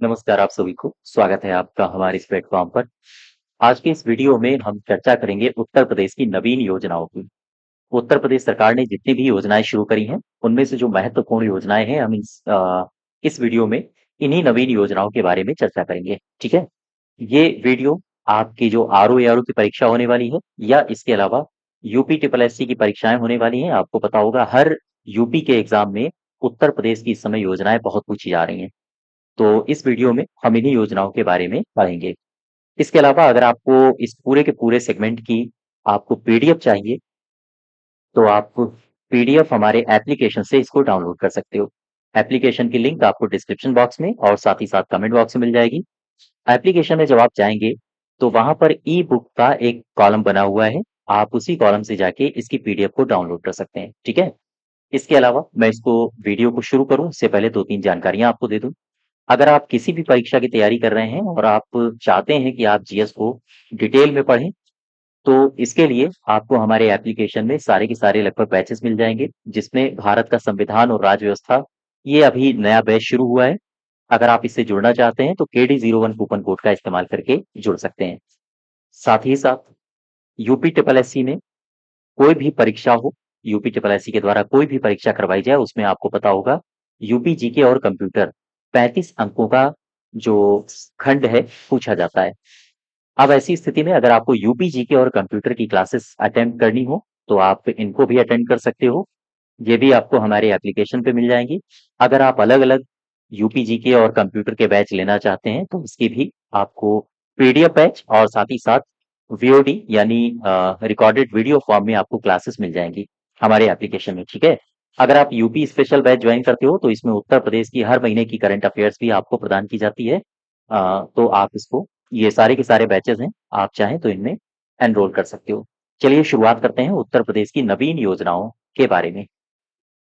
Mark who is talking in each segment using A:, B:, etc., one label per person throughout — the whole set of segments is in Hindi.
A: नमस्कार आप सभी को, स्वागत है आपका हमारे इस प्लेटफ़ॉर्म पर। आज के इस वीडियो में हम चर्चा करेंगे उत्तर प्रदेश की नवीन योजनाओं की। उत्तर प्रदेश सरकार ने जितनी भी योजनाएँ शुरू करी हैं, उनमें से जो महत्वपूर्ण योजनाएँ हैं हम इस वीडियो में इन्हीं नवीन योजनाओं के बारे में चर्चा करेंगे, ठीक है? ये वीडियो आपकी जो आरओ एआरओ की परीक्षा होने वाली है या इसके अलावा यूपी ट्रिपल एससी की परीक्षाएँ होने वाली हैं, आपको पता होगा हर यूपी के एग्ज़ाम में उत्तर प्रदेश की इस समय योजनाएँ बहुत पूछी जा रही हैं। तो इस वीडियो में हम इन्हीं योजनाओं के बारे में पढ़ेंगे। इसके अलावा अगर आपको इस पूरे के पूरे सेगमेंट की आपको पीडीएफ चाहिए, तो आप पीडीएफ हमारे एप्लीकेशन से इसको डाउनलोड कर सकते हो। एप्लीकेशन की लिंक आपको डिस्क्रिप्शन बॉक्स में और साथ ही साथ कमेंट बॉक्स में मिल जाएगी। एप्लीकेशन में जब आप जाएँगे, तो वहाँ पर ई बुक का एक कॉलम बना हुआ है। आप उसी कॉलम से जाके इसकी पीडीएफ को डाउनलोड कर सकते हैं, ठीक है? इसके अलावा मैं इसको वीडियो को शुरू करूँ, उससे पहले 2-3 जानकारियाँ आपको दे दूँ। अगर आप किसी भी परीक्षा की तैयारी कर रहे हैं और आप चाहते हैं कि आप जीएस को डिटेल में पढ़ें, तो इसके लिए आपको हमारे एप्लीकेशन में सारे के सारे लगभग बैचेस मिल जाएँगे, जिसमें भारत का संविधान और राज्य व्यवस्था, ये अभी नया बैच शुरू हुआ है। अगर आप इससे जुड़ना चाहते हैं, तो केडी01 कूपन कोड का इस्तेमाल करके जुड़ सकते हैं। साथ ही साथ यूपी ट्रिपल एससी में कोई भी परीक्षा हो, यूपी ट्रिपल एससी के द्वारा कोई भी परीक्षा करवाई जाए, उसमें आपको पता होगा यूपी जीके और कंप्यूटर 35 अंकों का जो खंड है, पूछा जाता है। अब ऐसी स्थिति में अगर आपको यूपी जीके और कंप्यूटर की क्लासेस अटेम्प्ट करनी हो, तो आप इनको भी अटेंड कर सकते हो। ये भी आपको हमारे एप्लीकेशन पे मिल जाएँगी। अगर आप अलग-अलग यूपी जीके और कंप्यूटर के बैच लेना चाहते हैं, तो उसकी भी आपको पीडीएफ बैच और साथ ही साथ वीओडी यानी रिकॉर्डेड वीडियो फॉर्म में आपको क्लासेस मिल जाएँगी, हमारे एप्लीकेशन में, ठीक है? अगर आप यूपी स्पेशल बैच जॉइन करते हो, तो इसमें उत्तर प्रदेश की हर महीने की करंट अफेयर्स भी आपको प्रदान की जाती है। तो आप इसको ये सारे के सारे बैचेज़ हैं, आप चाहें तो इनमें एनरोल कर सकते हो। चलिए शुरुआत करते हैं उत्तर प्रदेश की नवीन योजनाओं के बारे में।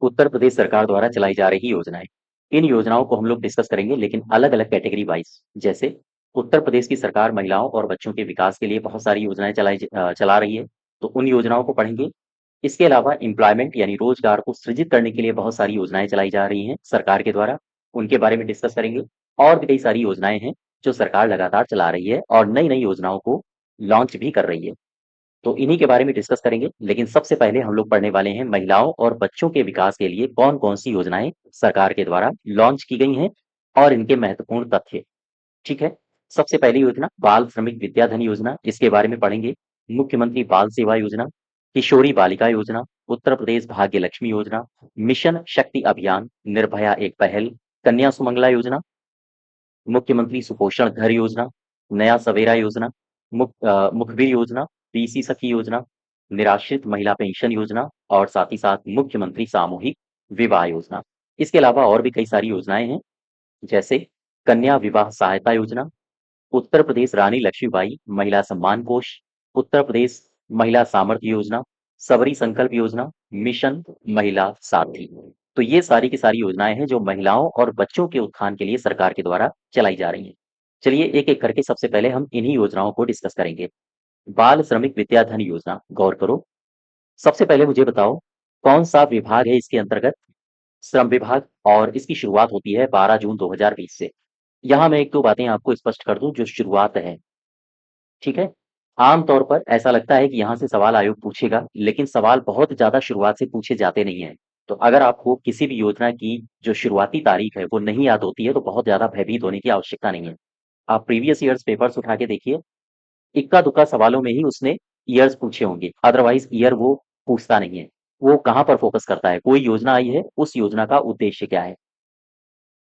A: उत्तर प्रदेश सरकार द्वारा चलाई जा रही योजनाएँ। इन योजनाओं को हम लोग डिस्कस करेंगे लेकिन अलग-अलग कैटेगरी वाइज़। जैसे उत्तर प्रदेश की सरकार महिलाओं और बच्चों के विकास के लिए बहुत सारी योजनाएँ चला रही है, तो उन योजनाओं को पढ़ेंगे। इसके अलावा एम्प्लॉयमेंट यानी रोज़गार को सृजित करने के लिए बहुत सारी योजनाएँ चलाई जा रही हैं सरकार के द्वारा, उनके बारे में डिस्कस करेंगे। और भी कई सारी योजनाएँ हैं, जो सरकार लगातार चला रही है और नई-नई योजनाओं को लॉन्च भी कर रही है। तो इन्हीं के बारे में डिस्कस करेंगे, लेकिन सबसे पहले हम लोग पढ़ने वाले हैं महिलाओं और बच्चों के विकास के लिए कौन-कौन सी योजनाएँ सरकार के द्वारा लॉन्च की गई हैं और इनके महत्वपूर्ण तथ्य, ठीक है? सबसे पहली योजना बाल श्रमिक विद्याधन योजना, इसके बारे में पढ़ेंगे। मुख्यमंत्री बाल सेवा योजना, किशोरी बालिका योजना, उत्तर प्रदेश भाग्य लक्ष्मी योजना, मिशन शक्ति अभियान, निर्भया एक पहल, कन्या सुमंगला योजना, मुख्यमंत्री सुपोषण घर योजना, नया सवेरा योजना, मुखबिर योजना, बीसी सखी योजना, निराश्रित महिला पेंशन योजना और साथ ही साथ मुख्यमंत्री सामूहिक विवाह योजना। इसके अलावा और भी कई सारी योजनाएँ हैं, जैसे कन्या विवाह सहायता योजना, उत्तर प्रदेश रानी लक्ष्मीबाई महिला सम्मान कोष, उत्तर प्रदेश महिला सामर्थ्य योजना, सबरी संकल्प योजना, मिशन महिला साथी। तो ये सारी की सारी योजनाएँ हैं जो महिलाओं और बच्चों के उत्थान के लिए सरकार के द्वारा चलाई जा रही हैं। चलिए एक-एक करके सबसे पहले हम इन्हीं योजनाओं को डिस्कस करेंगे। बाल श्रमिक विद्याधन योजना, गौर करो। सबसे पहले मुझे बताओ, कौन-सा विभाग है इसके अंतर्गत? श्रम विभाग और इसकी शुरुआत होती है 12 जून 2020 से। यहाँ मैं 1-2 बातें आपको स्पष्ट कर दूँ जो शुरुआत है, ठीक है? आम तौर पर ऐसा लगता है कि यहाँ से सवाल आयोग पूछेगा, लेकिन सवाल बहुत ज़्यादा शुरुआत से पूछे जाते नहीं हैं। तो अगर आपको किसी भी योजना की जो शुरुआती तारीख है, वो नहीं याद होती है, तो बहुत ज़्यादा भयभीत होने की आवश्यकता नहीं है। आप प्रीवियस ईयर्स पेपर्स उठा के देखिए, इक्का-दुक्का सवालों में ही उसने ईयर्स पूछे होंगे, अदरवाइज़ ईयर वो पूछता नहीं है। वो कहाँ पर फ़ोकस करता है, कोई योजना आई है, उस योजना का उद्देश्य क्या है?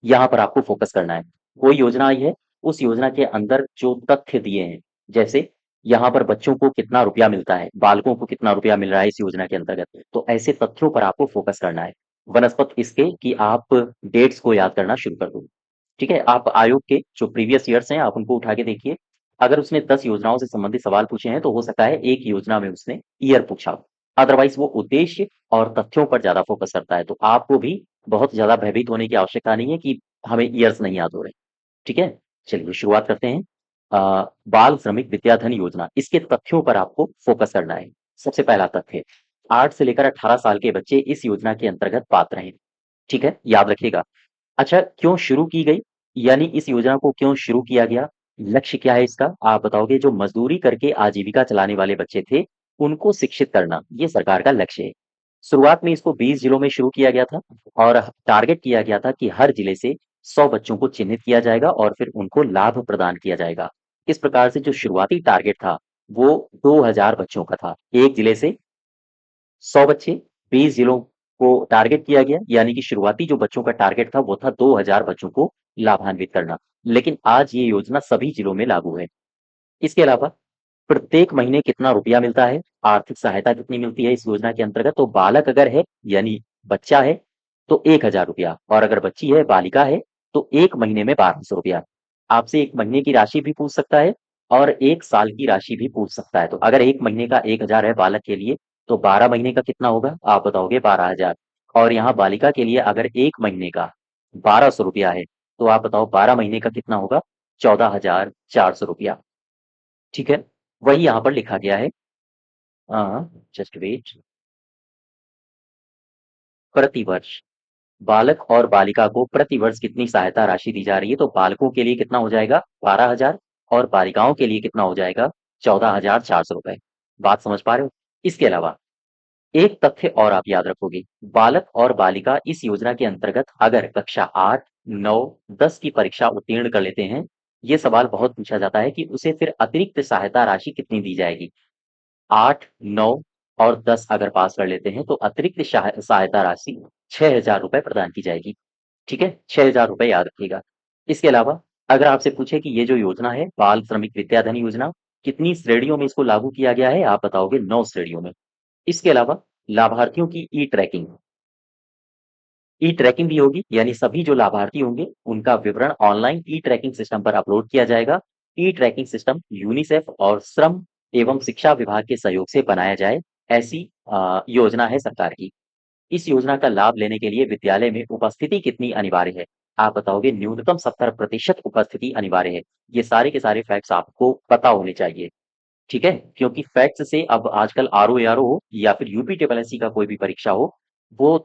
A: यहाँ पर आपको फ़ोकस करना है। कोई योजना आई है, उस योजना के अंदर जो तथ्य दिए हैं, जैसे यहाँ पर बच्चों को कितना रुपया मिलता है, बालकों को कितना रुपया मिल रहा है इस योजना के अंतर्गत, तो ऐसे तथ्यों पर आपको फ़ोकस करना है। बनस्पत इसके कि आप डेट्स को याद करना शुरू कर दो। ठीक है? आप आयोग के जो प्रीवियस ईयर्स हैं, आप उनको उठा के देखिए। अगर उसने 10 योजनाओं से संबंधित सवाल पूछे हैं, तो हो सकता है एक योजना में उसने ईयर पूछा हो। अदरवाइज़ वो उद्देश्य और तथ्यों पर ज़्यादा फ़ोकस करता है। तो आपको भी बहुत ज़्यादा भयभीत होने की आवश्यकता नहीं है कि हमें ईयर्स नहीं याद हो रहे, ठीक है? चलिए शुरुआत करते हैं। बाल श्रमिक विद्याधन योजना, इसके तथ्यों पर आपको फ़ोकस करना है। सबसे पहला तथ्य, 8 से लेकर 18 साल के बच्चे इस योजना के अंतर्गत पात्र हैं, ठीक है? याद रखिएगा। अच्छा, क्यों शुरू की गई? यानी इस योजना को क्यों शुरू किया गया? लक्ष्य क्या है इसका? आप बताओगे। जो मज़दूरी करके आजीविका चलाने वाले बच्चे थे, उनको शिक्षित करना, ये सरकार का लक्ष्य है। शुरुआत में इसको 20 जिलों में शुरू किया गया था और टारगेट किया गया था कि हर जिले से 100 बच्चों को चिन्हित किया जाएगा और फिर उनको लाभ प्रदान किया जाएगा। इस प्रकार से जो शुरुआती टारगेट था, वो 2000 बच्चों का था। एक जिले से 100 बच्चे, 20 जिलों को टारगेट किया गया, यानी कि शुरुआती जो बच्चों का टारगेट था वो था 2000 बच्चों को लाभान्वित करना। लेकिन आज ये योजना सभी जिलों में लागू है। इसके अलावा प्रत्येक महीने कितना रुपया मिलता है, आर्थिक सहायता कितनी मिलती है इस योजना के अंतर्गत? तो बालक अगर है, यानी बच्चा है, तो 1000 रुपया, और अगर बच्ची है, बालिका है, तो 1 महीने में 1200 रुपया। आपसे 1 महीने की राशि भी पूछ सकता है और 1 साल की राशि भी पूछ सकता है। तो अगर 1 महीने का 1000 है बालक के लिए, तो 12 महीने का कितना होगा? आप बताओगे 12,000। और यहाँ बालिका के लिए अगर 1 महीने का 1200 रुपया है, तो आप बताओ 12 महीने का कितना होगा? 14,400 रुपया। ठीक है? वही यहाँ पर लिखा गया है। Just wait. प्रति वर्ष बालक और बालिका को प्रति वर्ष कितनी सहायता राशि दी जा रही है? तो बालकों के लिए कितना हो जाएगा? 12,000, और बालिकाओं के लिए कितना हो जाएगा? 14,400 रुपए। बात समझ पा रहे हो? इसके अलावा एक तथ्य और आप याद रखोगे। बालक और बालिका इस योजना के अंतर्गत अगर कक्षा 8, 9, 10 की परीक्षा उत्तीर्ण कर लेते हैं, ये सवाल बहुत पूछा जाता है कि उसे फिर अतिरिक्त सहायता राशि कितनी दी जाएगी? 8, 9 और 10 अगर पास कर लेते हैं तो अतिरिक्त सहायता राशि 6,000 रुपए प्रदान की जाएगी। ठीक है? 6,000 रुपए याद रखिएगा। इसके अलावा अगर आपसे पूछे कि ये जो योजना है, बाल श्रमिक विद्याधन योजना, कितनी श्रेणियों में इसको लागू किया गया है? आप बताओगे 9 श्रेणियों में। इसके अलावा लाभार्थियों की ई ट्रैकिंग भी होगी, यानी सभी जो लाभार्थी होंगे उनका विवरण ऑनलाइन ई ट्रैकिंग सिस्टम पर अपलोड किया जाएगा। ई ट्रैकिंग सिस्टम यूनिसेफ और श्रम एवं शिक्षा विभाग के सहयोग से बनाया जाए, ऐसी योजना है सरकार की। इस योजना का लाभ लेने के लिए विद्यालय में उपस्थिति कितनी अनिवार्य है? आप बताओगे न्यूनतम 70% उपस्थिति अनिवार्य है। ये सारे के सारे फैक्ट्स आपको पता होने चाहिए। ठीक है? क्योंकि फैक्ट्स से अब आजकल आरओ-एआरओ हो या फिर यूपी ट्रिपल एससी का कोई भी परीक्षा हो, वो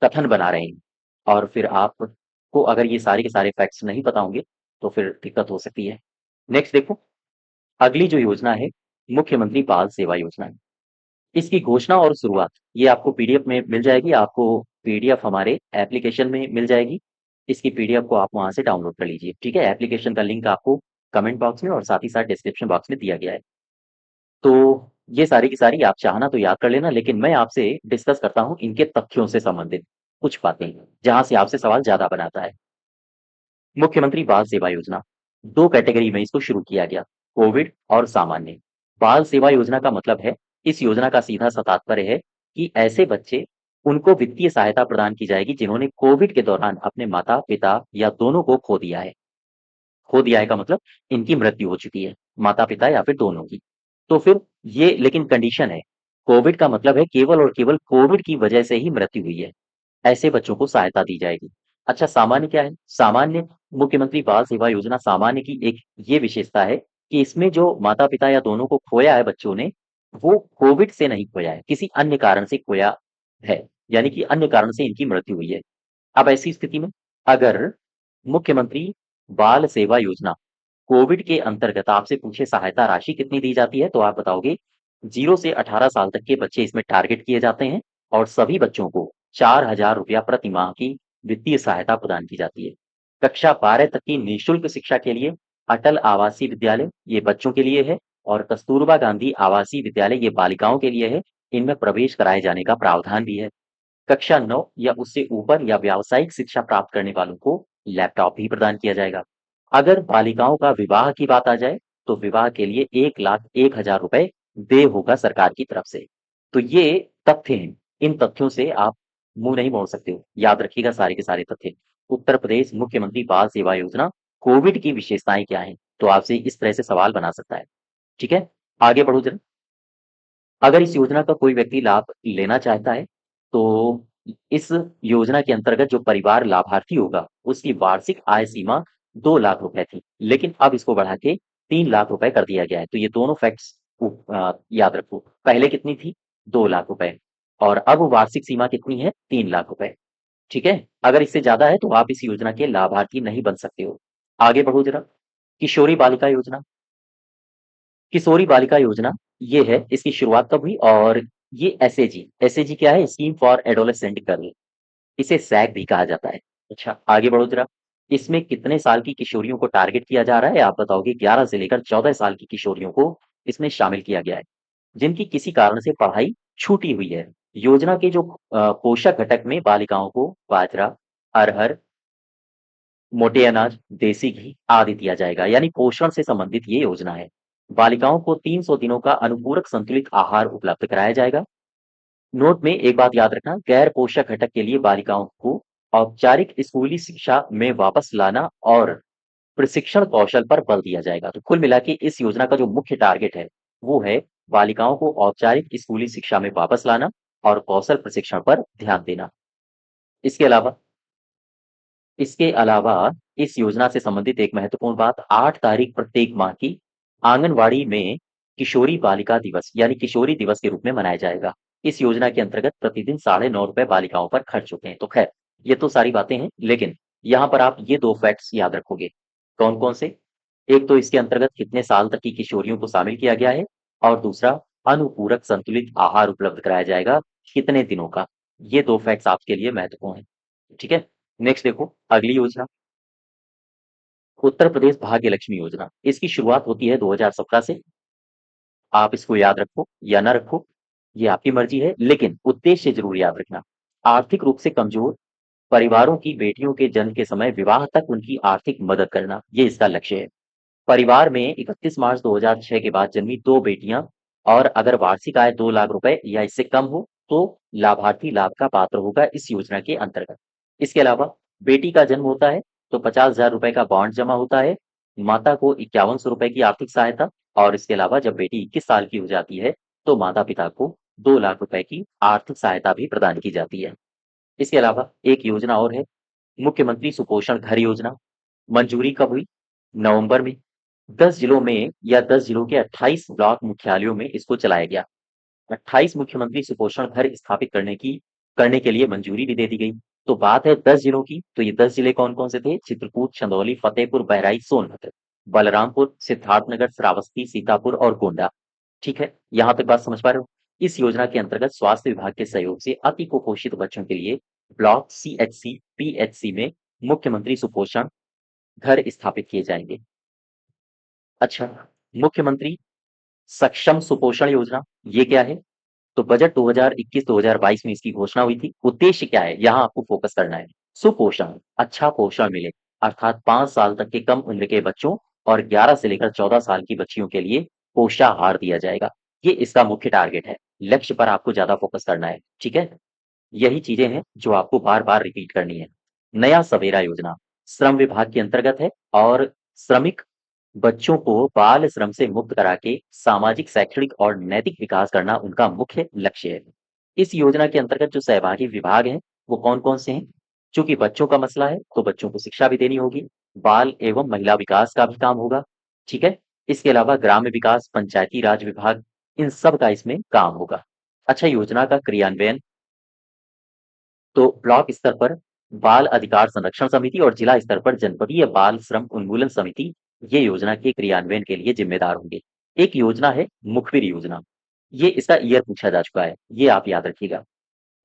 A: कथन बना रहे हैं। और फिर आपको अगर ये सारे के सारे फैक्ट्स नहीं पता होंगे, तो फिर दिक्कत हो सकती है। नेक्स्ट देखो, अगली जो योजना है, मुख्यमंत्री बाल सेवा योजना। इसकी घोषणा और शुरुआत, ये आपको पीडीएफ में मिल जाएगी। आपको पीडीएफ हमारे एप्लीकेशन में मिल जाएगी। इसकी पीडीएफ को आप वहाँ से डाउनलोड कर लीजिए। ठीक है? एप्लीकेशन का लिंक आपको कमेंट बॉक्स में और साथ ही साथ डिस्क्रिप्शन बॉक्स में दिया गया है। तो ये सारी की सारी आप चाहना तो याद कर लेना, लेकिन मैं आपसे डिस्कस करता हूँ इनके तथ्यों से संबंधित कुछ बातें, जहाँ से आपसे सवाल ज़्यादा बनाता है। मुख्यमंत्री बाल सेवा योजना, 2 कैटेगरी में इसको शुरू किया गया, कोविड और सामान्य। बाल सेवा योजना का मतलब है, इस योजना का सीधा-सा तात्पर्य है कि ऐसे बच्चे, उनको वित्तीय सहायता प्रदान की जाएगी जिन्होंने कोविड के दौरान अपने माता-पिता या दोनों को खो दिया है। खो दिया है का मतलब इनकी मृत्यु हो चुकी है, माता-पिता या फिर दोनों की। तो फिर ये लेकिन कंडीशन है, कोविड का मतलब है केवल और केवल कोविड की वजह से ही मृत्यु हुई है, ऐसे बच्चों को सहायता दी जाएगी। अच्छा, सामान्य क्या है? सामान्य मुख्यमंत्री बाल सेवा योजना सामान्य की एक ये विशेषता है कि इसमें जो माता-पिता या दोनों को खोया है बच्चों ने, वो कोविड से नहीं खोया है, किसी अन्य कारण से खोया है, यानी कि अन्य कारण से इनकी मृत्यु हुई है। अब ऐसी स्थिति में अगर मुख्यमंत्री बाल सेवा योजना कोविड के अंतर्गत आपसे पूछे सहायता राशि कितनी दी जाती है, तो आप बताओगे 0 से 18 साल तक के बच्चे इसमें टारगेट किए जाते हैं और सभी बच्चों को 4,000 रुपया प्रति माह की वित्तीय सहायता प्रदान की जाती है। कक्षा 12 तक की निःशुल्क शिक्षा के लिए अटल आवासीय विद्यालय ये बच्चों के लिए है और कस्तूरबा गांधी आवासीय विद्यालय ये बालिकाओं के लिए है। इनमें प्रवेश कराए जाने का प्रावधान भी है। कक्षा 9 या उससे ऊपर या व्यावसायिक शिक्षा प्राप्त करने वालों को लैपटॉप भी प्रदान किया जाएगा। अगर बालिकाओं का विवाह की बात आ जाए, तो विवाह के लिए 1,01,000 रुपए देय होगा सरकार की तरफ से। तो ये तथ्य हैं। इन तथ्यों से आप मुँह नहीं मोड़ सकते हो। याद रखिएगा सारे के सारे तथ्य। उत्तर प्रदेश मुख्यमंत्री बाल सेवा योजना, कोविड की विशेषताएँ क्या हैं? तो आपसे इस तरह से सवाल बना सकता है। ठीक है? आगे बढ़ो ज़रा। अगर इस योजना का कोई व्यक्ति लाभ लेना चाहता है, तो इस योजना के अंतर्गत जो परिवार लाभार्थी होगा, उसकी वार्षिक आय सीमा 2 लाख रुपए थी, लेकिन अब इसको बढ़ा के 3 लाख रुपए कर दिया गया है। तो ये दोनों फैक्ट्स याद रखो। पहले कितनी थी? 2 लाख रुपए, और अब वार्षिक सीमा कितनी है? 3 लाख रुपए। ठीक है? अगर इससे ज़्यादा है, तो आप इस योजना के लाभार्थी नहीं बन सकते हो। आगे बढ़ो जरा। किशोरी बालिका योजना। किशोरी बालिका योजना ये है, इसकी शुरुआत कब हुई और ये एसएजी, एसएजी क्या है? स्कीम फॉर एडोलेसेंट गर्ल, इसे सैग भी कहा जाता है। अच्छा, आगे बढ़ो जरा। इसमें कितने साल की किशोरियों को टारगेट किया जा रहा है? आप बताओगे। 11 से लेकर 14 साल की किशोरियों को इसमें शामिल किया गया है, जिनकी किसी कारण से पढ़ाई छूटी हुई है। योजना के जो पोषक घटक में बालिकाओं को बाजरा, अरहर, मोटे अनाज, देसी घी आदि दिया जाएगा, यानी पोषण से संबंधित ये योजना है। बालिकाओं को 300 दिनों का अनुपूरक संतुलित आहार उपलब्ध कराया जाएगा। नोट में एक बात याद रखना, गैर पोषक घटक के लिए बालिकाओं को औपचारिक स्कूली शिक्षा में वापस लाना और प्रशिक्षण कौशल पर बल दिया जाएगा। तो कुल मिला के इस योजना का जो मुख्य टारगेट है, वो है बालिकाओं को औपचारिक स्कूली शिक्षा में वापस लाना और कौशल प्रशिक्षण पर ध्यान देना। इसके अलावा इसके अलावा इस योजना से संबंधित एक महत्वपूर्ण बात, 8 तारीख प्रत्येक माह की आंगनवाड़ी में किशोरी बालिका दिवस यानी किशोरी दिवस के रूप में मनाया जाएगा। इस योजना के अंतर्गत प्रतिदिन ₹9.5 बालिकाओं पर खर्च होते हैं। तो खैर, ये तो सारी बातें हैं, लेकिन यहाँ पर आप ये 2 फैक्ट्स याद रखोगे। कौन-कौन से? एक तो इसके अंतर्गत कितने साल तक की किशोरियों को शामिल किया गया है और दूसरा अनुपूरक संतुलित आहार उपलब्ध कराया जाएगा, कितने दिनों का। ये 2 फैक्ट्स आपके लिए महत्वपूर्ण हैं। ठीक है? नेक्स्ट देखो, अगली योजना, उत्तर प्रदेश भाग्य लक्ष्मी योजना। इसकी शुरुआत होती है 2017 से। आप इसको याद रखो या ना रखो, ये आपकी मर्जी है, लेकिन उद्देश्य जरूर याद रखना। आर्थिक रूप से कमजोर परिवारों की बेटियों के जन्म के समय विवाह तक उनकी आर्थिक मदद करना, ये इसका लक्ष्य है। परिवार में 31 मार्च 2006 के बाद जन्मी 2 बेटियां और अगर वार्षिक आय 2 लाख रुपए या इससे कम हो, तो लाभार्थी लाभ का पात्र होगा इस योजना के अंतर्गत। इसके अलावा बेटी का जन्म होता है तो 50,000 रुपए का बॉन्ड जमा होता है, माता को 5100 रुपए की आर्थिक सहायता और इसके अलावा जब बेटी 21 साल की हो जाती है, तो माता-पिता को 2 लाख रुपए की आर्थिक सहायता भी प्रदान की जाती है। इसके अलावा एक योजना और है, मुख्यमंत्री सुपोषण घर योजना। मंजूरी कब हुई? नवंबर में। 10 जिलों में या 10 जिलों के 28 ब्लॉक मुख्यालयों में इसको चलाया गया। 28 मुख्यमंत्री सुपोषण घर स्थापित करने के लिए मंजूरी भी दे दी गई। तो बात है 10 जिलों की, तो ये 10 जिले कौन-कौन से थे? चित्रकूट, चंदौली, फतेहपुर, बहराइच, सोनभद्र, बलरामपुर, सिद्धार्थनगर, श्रावस्ती, सीतापुर और गोंडा। ठीक है? यहाँ तक बात समझ पा रहे हो? इस योजना के अंतर्गत स्वास्थ्य विभाग के सहयोग से अति कुपोषित बच्चों के लिए ब्लॉक सीएचसी, पीएचसी में मुख्यमंत्री सुपोषण घर स्थापित किए जाएंगे। अच्छा, मुख्यमंत्री सक्षम सुपोषण योजना, ये क्या है? तो बजट 2021-2022 में इसकी घोषणा हुई थी। उद्देश्य क्या है? यहाँ आपको फोकस करना है। सुपोषण, अच्छा पोषण मिले, अर्थात 5 साल तक के कम उम्र के बच्चों और 11 से लेकर 14 साल की बच्चियों के लिए पोषाहार दिया जाएगा। ये इसका मुख्य टारगेट है। लक्ष्य पर आपको ज़्यादा फोकस करना है, ठीक है? यही चीज़ें हैं जो आपको बार-बार रिपीट करनी है। नया सवेरा योजना, श्रम विभाग के अंतर्गत है और श्रमिक बच्चों को बाल श्रम से मुक्त करा के सामाजिक, शैक्षणिक और नैतिक विकास करना उनका मुख्य लक्ष्य है। इस योजना के अंतर्गत जो सहभागी विभाग हैं, वो कौन-कौन से हैं? चूँकि बच्चों का मसला है, तो बच्चों को शिक्षा भी देनी होगी, बाल एवं महिला विकास का भी काम होगा, ठीक है? इसके अलावा ग्राम्य विकास, पंचायती राज विभाग, इन सब का इसमें काम होगा। अच्छा, योजना का क्रियान्वयन, तो ब्लॉक स्तर पर बाल अधिकार संरक्षण समिति और जिला स्तर पर जनपदीय बाल श्रम उन्मूलन समिति ये योजना के क्रियान्वयन के लिए जिम्मेदार होंगे। एक योजना है मुखबिर योजना, ये इसका ईयर पूछा जा चुका है, ये आप याद रखिएगा,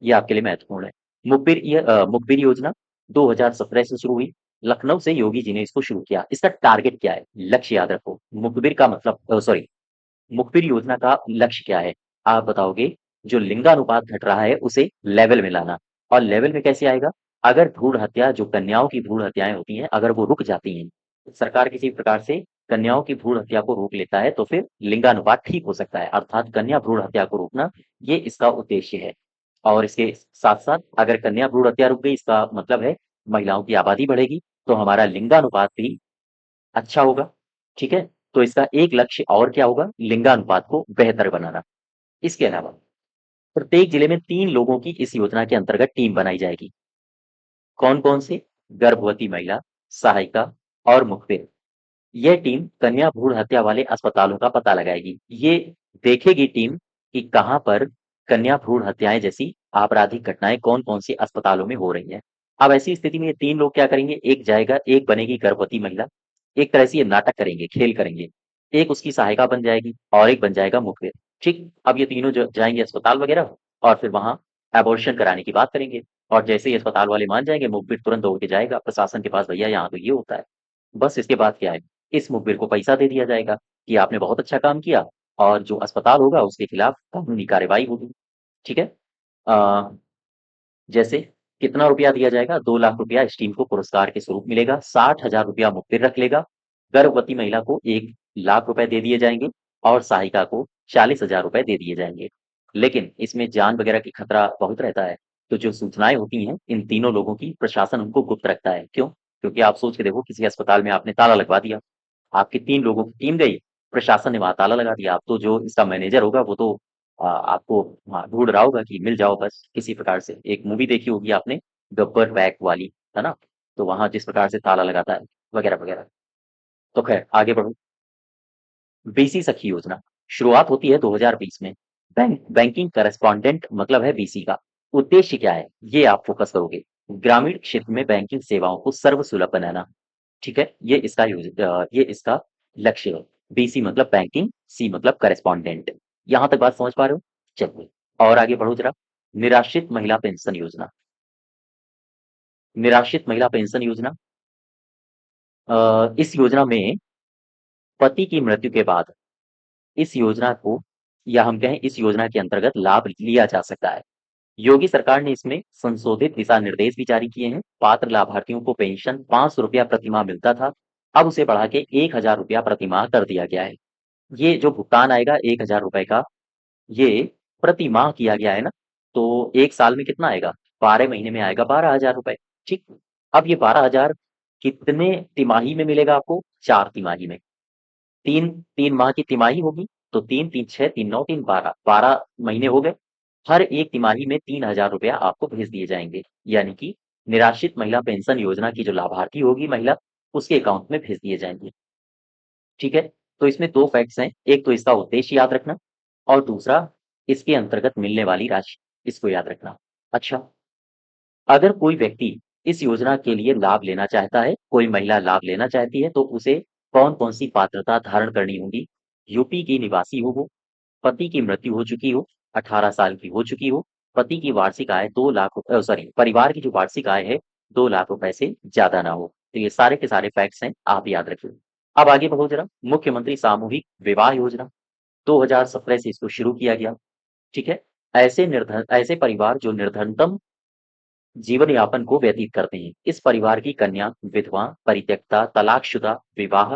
A: ये आपके लिए महत्वपूर्ण है। मुखबिर योजना 2017 से शुरू हुई, लखनऊ से योगी जी ने इसको शुरू किया। इसका टारगेट क्या है? लक्ष्य याद रखो। मुखबिर का मतलब सॉरी मुखबिर योजना का लक्ष्य क्या है? आप बताओगे। जो लिंगानुपात घट रहा है उसे लेवल में लाना। और लेवल में कैसे आएगा? अगर भ्रूण हत्या, जो कन्याओं की भ्रूण हत्याएं होती हैं, अगर वो रुक जाती हैं, सरकार किसी प्रकार से कन्याओं की भ्रूण हत्या को रोक लेता है, तो फिर लिंगानुपात ठीक हो सकता है, अर्थात कन्या भ्रूण हत्या को रोकना, ये इसका उद्देश्य है। और इसके साथ साथ अगर कन्या भ्रूण हत्या रुक गई, इसका मतलब है महिलाओं की आबादी बढ़ेगी, तो हमारा लिंगानुपात भी अच्छा होगा, ठीक है? तो इसका एक लक्ष्य और क्या होगा? लिंगानुपात को बेहतर बनाना। इसके अलावा प्रत्येक जिले में 3 लोगों की इस योजना के अंतर्गत टीम बनाई जाएगी। कौन-कौन से? गर्भवती महिला, सहायिका और मुखबिर। यह टीम कन्या भ्रूण हत्या वाले अस्पतालों का पता लगाएगी। ये देखेगी टीम कि कहाँ पर कन्या भ्रूण हत्याएँ जैसी आपराधिक घटनाएँ कौन-कौन से अस्पतालों में हो रही हैं। अब ऐसी स्थिति में ये 3 लोग क्या करेंगे? एक बनेगी गर्भवती महिला, एक तरह से ये नाटक करेंगे, खेल करेंगे। एक उसकी सहायिका बन जाएगी और एक बन जाएगा मुखबिर। ठीक, अब ये तीनों जाएंगे अस्पताल वगैरह और फिर वहां एबॉर्शन कराने की बात करेंगे। और जैसे ही अस्पताल वाले मान जाएंगे, मुखबिर तुरंत दौड़ के जाएगा प्रशासन के पास, भैया यहाँ तो ये होता है। बस इसके बाद क्या है, इस मुखबिर को पैसा दे दिया जाएगा कि आपने बहुत अच्छा काम किया, और जो अस्पताल होगा उसके खिलाफ कानूनी कार्रवाई होगी। ठीक है। अ, जैसे कितना रुपया दिया जाएगा, 2 लाख रुपया इस टीम को पुरस्कार के स्वरूप मिलेगा, 60,000 रुपया मुखबिर रख लेगा, गर्भवती महिला को 1 लाख रुपए दे दिए जाएंगे और सहायिका को 40,000 रुपए दे दिए जाएंगे। लेकिन इसमें जान वगैरह की खतरा बहुत रहता है, तो जो सूचनाएं होती हैं इन तीनों लोगों की, प्रशासन उनको गुप्त रखता है। क्यों? क्योंकि आप सोच के देखो, किसी अस्पताल में आपने ताला लगवा दिया, आपकी 3 लोगों की टीम गई, प्रशासन ने वहां ताला लगा दिया, अब तो जो इसका मैनेजर होगा वो तो आपको हाँ, ढूँढ रहा होगा कि मिल जाओ बस किसी प्रकार से। एक मूवी देखी होगी आपने, गब्बर बैक वाली, है ना? तो वहाँ जिस प्रकार से ताला लगाता है, वगैरह-वगैरह। तो खैर आगे बढ़ूँ। बीसी सखी योजना, शुरुआत होती है 2020 में। बैंकिंग करेस्पॉन्डेंट मतलब है बीसी का। उद्देश्य क्या है? ये आप फोकस करोगे। ग्रामीण क्षेत्र में बैंकिंग सेवाओं को सर्वसुलभ बनाना। ठीक है? ये इसका लक्ष्य है। बीसी मतलब बैंकिंग, सी मतलब करेस्पॉन्डेंट। यहाँ तक बात समझ पा रहे हो? चलिए और आगे बढ़ो जरा। निराश्रित महिला पेंशन योजना। निराश्रित महिला पेंशन योजना, इस योजना में पति की मृत्यु के बाद इस योजना को, या हम कहें इस योजना के अंतर्गत लाभ लिया जा सकता है। योगी सरकार ने इसमें संशोधित दिशा निर्देश भी जारी किए हैं। पात्र लाभार्थियों को पेंशन 500 रुपया प्रति माह मिलता था, अब उसे बढ़ा के 1,000 रुपया प्रति माह कर दिया गया है। ये जो भुगतान आएगा 1,000 रुपए का, ये प्रति माह किया गया है ना, तो 1 साल में कितना आएगा? 12 महीने में आएगा 12,000 रुपए। ठीक। अब ये 12,000 कितने तिमाही में मिलेगा आपको? 4 तिमाही में। 3 माह की तिमाही होगी, तो 3 3 6 3 9 3 12, 12 महीने हो गए। हर एक तिमाही में 3,000 रुपया आपको भेज दिए जाएंगे, यानी कि निराश्रित महिला पेंशन योजना की जो लाभार्थी होगी महिला, उसके अकाउंट में भेज दिए जाएंगे। ठीक है। तो इसमें 2 फैक्ट्स हैं, एक तो इसका उद्देश्य याद रखना और दूसरा इसके अंतर्गत मिलने वाली राशि, इसको याद रखना। अच्छा, अगर कोई व्यक्ति इस योजना के लिए लाभ लेना चाहता है, कोई महिला लाभ लेना चाहती है, तो उसे कौन-कौन सी पात्रता धारण करनी होगी? यूपी की निवासी हो वो, पति की मृत्यु हो चुकी हो, 18 साल की हो चुकी हो, पति की वार्षिक आय 2 लाख सॉरी, परिवार की जो वार्षिक आय है 2 लाख रुपए से ज़्यादा ना हो। तो ये सारे के सारे फैक्ट्स हैं, आप याद रखिए। अब आगे बढ़ो जरा। मुख्यमंत्री सामूहिक विवाह योजना, 2017 से इसको शुरू किया गया। ठीक है। ऐसे परिवार जो निर्धनतम जीवन यापन को व्यतीत करते हैं, इस परिवार की कन्या, विधवा, परित्यक्ता, तलाकशुदा विवाह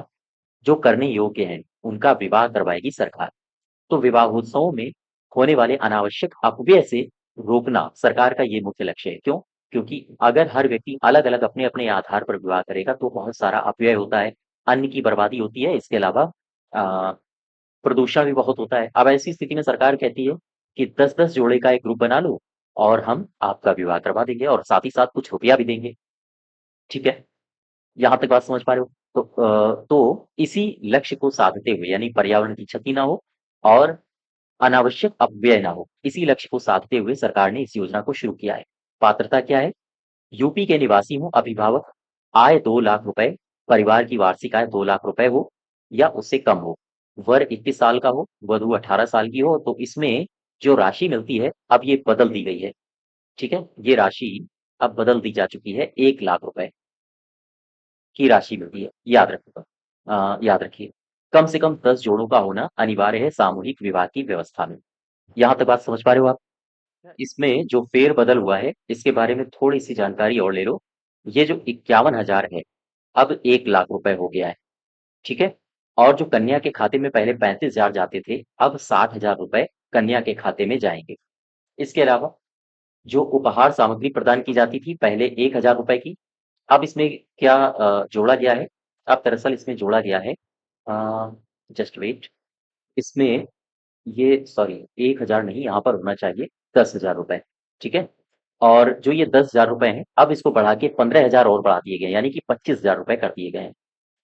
A: जो करने योग्य हैं, उनका विवाह करवाएगी सरकार। तो विवाहोत्सवों में होने वाले अनावश्यक अपव्यय से रोकना सरकार का ये मुख्य लक्ष्य है। क्यों? क्योंकि अगर हर व्यक्ति अलग-अलग अपने-अपने आधार पर विवाह करेगा तो बहुत सारा अपव्यय होता है, अन्न की बर्बादी होती है, इसके अलावा प्रदूषण भी बहुत होता है। अब ऐसी स्थिति में सरकार कहती है कि 10-10 जोड़े का एक ग्रुप बना लो और हम आपका विवाह करवा देंगे और साथ ही साथ कुछ रुपया भी देंगे। ठीक है? यहाँ तक बात समझ पा रहे हो? तो इसी लक्ष्य को साधते हुए, यानी पर्यावरण की क्षति ना हो और अनावश्यक अपव्यय ना हो, इसी लक्ष्य को साधते हुए सरकार ने इस योजना को शुरू किया है। पात्रता क्या है? यूपी के निवासी हों, अभिभावक, आय 2 लाख रुपए, परिवार की वार्षिक आय 2 लाख रुपए हो या उससे कम हो, वर 21 साल का हो, वधु 18 साल की हो, तो इसमें जो राशि मिलती है अब ये बदल दी गई है। ठीक है? ये राशि अब बदल दी जा चुकी है, 1 लाख रुपए की राशि मिलती है, याद रखिए। कम से कम 10 जोड़ों का होना अनिवार्य है सामूहिक विवाह की व्यवस्था में। यहाँ तक बात समझ पा रहे हो आप? इसमें जो फेर-बदल हुआ है, इसके बारे में थोड़ी-सी जानकारी और ले लो। ये जो 51,000 है, अब 1 लाख रुपए हो गया है, ठीक है? और जो कन्या के खाते में पहले 35,000 जाते थे, अब 60,000 रुपए कन्या के खाते में जाएँगे। इसके अलावा जो उपहार सामग्री प्रदान की जाती थी, पहले 1,000 रुपए की, अब इसमें क्या जोड़ा गया है? अब दरअसल इसमें जोड़ा गया है जस्ट वेट, इसमें ये सॉरी 1,000 नहीं, यहाँ पर होना चाहिए 10,000 रुपए, ठीक है? और जो ये 10,000 रुपए हैं, अब इसको बढ़ा के 15,000 और बढ़ा दिए गए हैं, यानी कि 25,000 रुपए कर दिए गए हैं।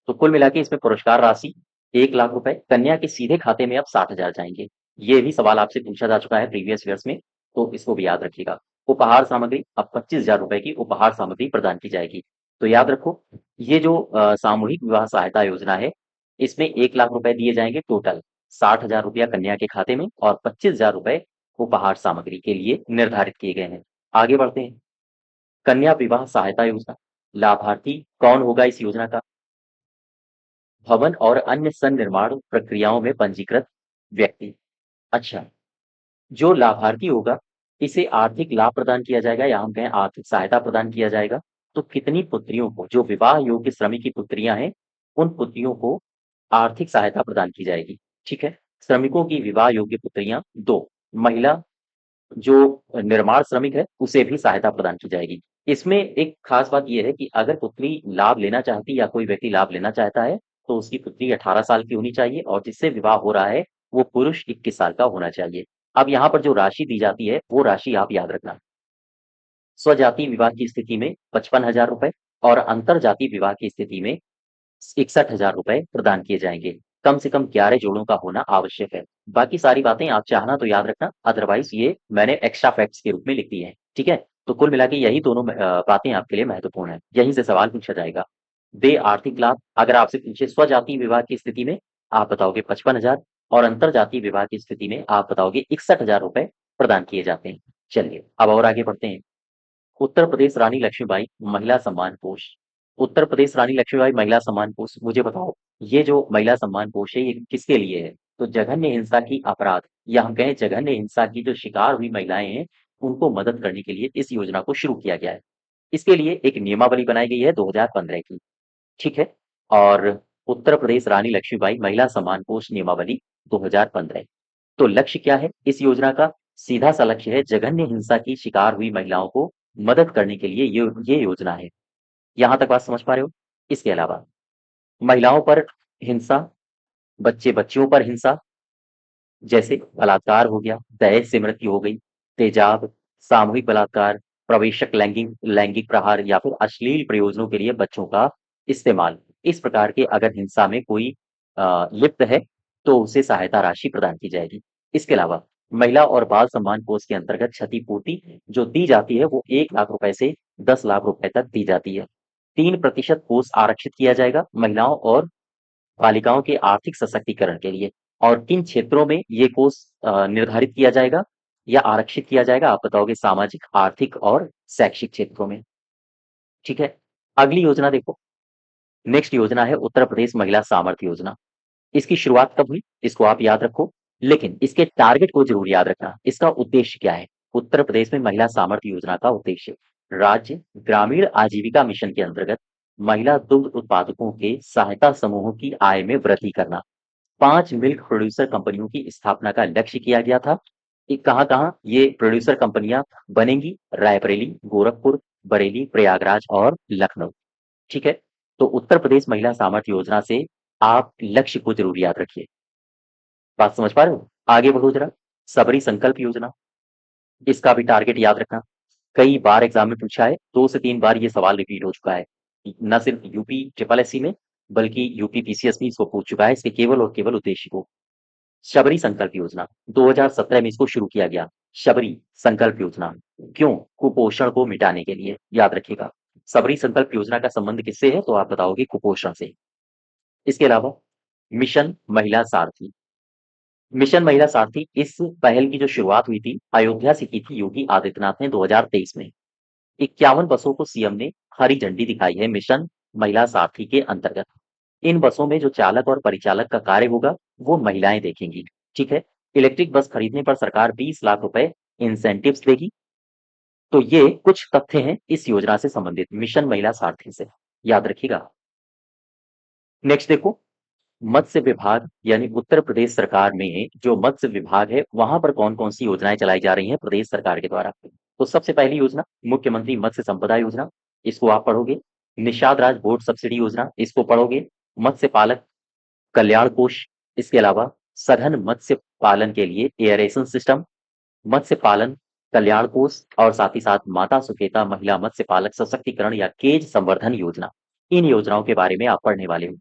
A: तो कुल मिला के इसमें पुरस्कार राशि 1 लाख रुपए, कन्या के सीधे खाते में अब 60,000 जाएँगे। ये भी सवाल आपसे पूछा जा चुका है प्रीवियस ईयर्स में, तो इसको भी याद रखिएगा। उपहार सामग्री, अब 25,000 रुपए की उपहार सामग्री प्रदान की जाएगी। तो याद रखो, ये जो सामूहिक विवाह सहायता योजना है, इसमें 1 लाख रुपए दिए जाएंगे टोटल। 60,000 रुपया कन्या के खाते में और 25,000 रुपए उपहार सामग्री के लिए निर्धारित किए गए हैं। आगे बढ़ते हैं। कन्या विवाह सहायता योजना, लाभार्थी कौन होगा इस योजना का? भवन और अन्य संनिर्माण प्रक्रियाओं में पंजीकृत व्यक्ति। अच्छा, जो लाभार्थी होगा, इसे आर्थिक लाभ प्रदान किया जाएगा या हम कहें आर्थिक सहायता प्रदान किया जाएगा। तो कितनी पुत्रियों को, जो विवाह योग्य श्रमिक की पुत्रियां हैं, उन पुत्रियों को आर्थिक सहायता प्रदान की जाएगी। ठीक है, श्रमिकों की विवाह योग्य पुत्रियां दो, महिला जो निर्माण श्रमिक है उसे भी सहायता प्रदान की जाएगी। इसमें एक खास बात यह है कि अगर पुत्री लाभ लेना चाहती या कोई व्यक्ति लाभ लेना चाहता है, तो उसकी पुत्री 18 साल की होनी चाहिए और जिससे विवाह हो रहा है वो पुरुष 21 साल का होना चाहिए। अब यहाँ पर जो राशि दी जाती है वो राशि आप याद रखना। स्वजाति विवाह की स्थिति में 55,000 रुपए और अंतर जाति विवाह की स्थिति में 61,000 रुपए प्रदान किए जाएंगे। कम से कम 11 जोड़ों का होना आवश्यक है। बाकी सारी बातें आप चाहना तो याद रखना, अदरवाइज ये मैंने एक्स्ट्रा फैक्ट्स के रूप में लिख दी है। ठीक है, तो कुल मिला के यही दोनों बातें आपके लिए महत्वपूर्ण है, यहीं से सवाल पूछा जाएगा। दे आर्थिक लाभ, अगर आपसे पूछे स्वजाति विवाह की स्थिति में, आप बताओगे 55,000 और अंतर जातीय विवाह की स्थिति में आप बताओगे 61,000 रुपए प्रदान किए जाते हैं। चलिए अब और आगे बढ़ते हैं। उत्तर प्रदेश रानी लक्ष्मीबाई महिला सम्मान कोष। उत्तर प्रदेश रानी लक्ष्मीबाई महिला सम्मान कोष, मुझे बताओ ये जो महिला सम्मान कोष है ये किसके लिए है? तो जघन्य हिंसा की अपराध या हम कहें जघन्य हिंसा की जो शिकार हुई महिलाएं हैं उनको मदद करने के लिए इस योजना को शुरू किया गया है। इसके लिए एक नियमावली बनाई गई है 2015 की। ठीक है, और उत्तर प्रदेश रानी लक्ष्मीबाई महिला सम्मान कोष नियमावली 2015। तो लक्ष्य क्या है इस योजना का? सीधा सा लक्ष्य है जघन्य हिंसा की शिकार हुई महिलाओं को मदद करने के लिए ये योजना है। यहां तक बात समझ पा रहे हो? इसके अलावा महिलाओं पर हिंसा, बच्चे बच्चियों पर हिंसा, जैसे बलात्कार हो गया, दहेज से मृत्यु हो गई, तेजाब, सामूहिक बलात्कार, प्रवेशक लैंगिक लैंगिक प्रहार या फिर अश्लील प्रयोजनों के लिए बच्चों का इस्तेमाल, इस प्रकार के अगर हिंसा में कोई लिप्त है तो उसे सहायता राशि प्रदान की जाएगी। इसके अलावा महिला और बाल सम्मान कोष के अंतर्गत क्षतिपूर्ति जो दी जाती है वो 1 लाख रुपए से 10 लाख रुपए तक दी जाती है। 3% कोष आरक्षित किया जाएगा महिलाओं और बालिकाओं के आर्थिक सशक्तिकरण के लिए। और किन क्षेत्रों में ये कोष निर्धारित किया जाएगा या आरक्षित किया जाएगा? आप बताओगे सामाजिक, आर्थिक और शैक्षिक क्षेत्रों में। ठीक है, अगली योजना देखो। नेक्स्ट योजना है उत्तर प्रदेश महिला सामर्थ्य योजना। इसकी शुरुआत कब हुई इसको आप याद रखो, लेकिन इसके टारगेट को जरूर याद रखना। इसका उद्देश्य क्या है? उत्तर प्रदेश में महिला सामर्थ्य योजना का उद्देश्य राज्य ग्रामीण आजीविका मिशन के अंतर्गत महिला दुग्ध उत्पादकों के सहायता समूहों की आय में वृद्धि करना। 5 मिल्क प्रोड्यूसर कंपनियों की स्थापना का लक्ष्य किया गया था। कि कहाँ-कहाँ ये प्रोड्यूसर कंपनियां बनेंगी? रायबरेली, गोरखपुर, बरेली, प्रयागराज और लखनऊ। ठीक है, तो उत्तर प्रदेश महिला सामर्थ्य योजना से आप लक्ष्य को जरूर याद रखिए। बात समझ पा रहे हो? आगे बढ़ो जरा। सबरी संकल्प योजना, इसका भी टारगेट याद रखना। कई बार एग्जाम में पूछा है, 2 से 3 बार ये सवाल रिपीट हो चुका है। न सिर्फ यूपी ट्रिपल एससी में बल्कि यूपी पीसीएस में इसको पूछ चुका है। इसके केवल और केवल उद्देश्य को शबरी संकल्प योजना 2017 में इसको शुरू किया गया। शबरी संकल्प योजना क्यों? कुपोषण को मिटाने के लिए, याद रखिएगा। सबरी संकल्प योजना का संबंध किससे है? तो आप बताओगे कुपोषण से। इसके अलावा मिशन महिला सारथी, मिशन महिला सारथी इस पहल की जो शुरुआत हुई थी अयोध्या से की थी योगी आदित्यनाथ ने 2023 में। 51 बसों को सीएम ने हरी झंडी दिखाई है मिशन महिला सारथी के अंतर्गत। इन बसों में जो चालक और परिचालक का कार्य होगा वो महिलाएं देखेंगी। ठीक है, इलेक्ट्रिक बस खरीदने पर सरकार 20 लाख रुपए इंसेंटिव्स देगी। तो ये कुछ तथ्य हैं इस योजना से संबंधित, मिशन महिला सारथी से, याद रखिएगा। नेक्स्ट देखो, मत्स्य विभाग यानी उत्तर प्रदेश सरकार में जो मत्स्य विभाग है वहां पर कौन कौन सी योजनाएं चलाई जा रही हैं प्रदेश सरकार के द्वारा। तो सबसे पहली योजना मुख्यमंत्री मत्स्य संपदा योजना, इसको आप पढ़ोगे। निषाद राज बोर्ड सब्सिडी योजना, इसको पढ़ोगे। मत्स्य पालक कल्याण कोष, इसके अलावा सघन मत्स्य पालन के लिए एयरेशन सिस्टम, मत्स्य पालन कल्याण कोष और साथ ही साथ माता सुकेता महिला मत्स्य पालक सशक्तिकरण या केज संवर्धन योजना। इन योजनाओं के बारे में आप पढ़ने वाले हो।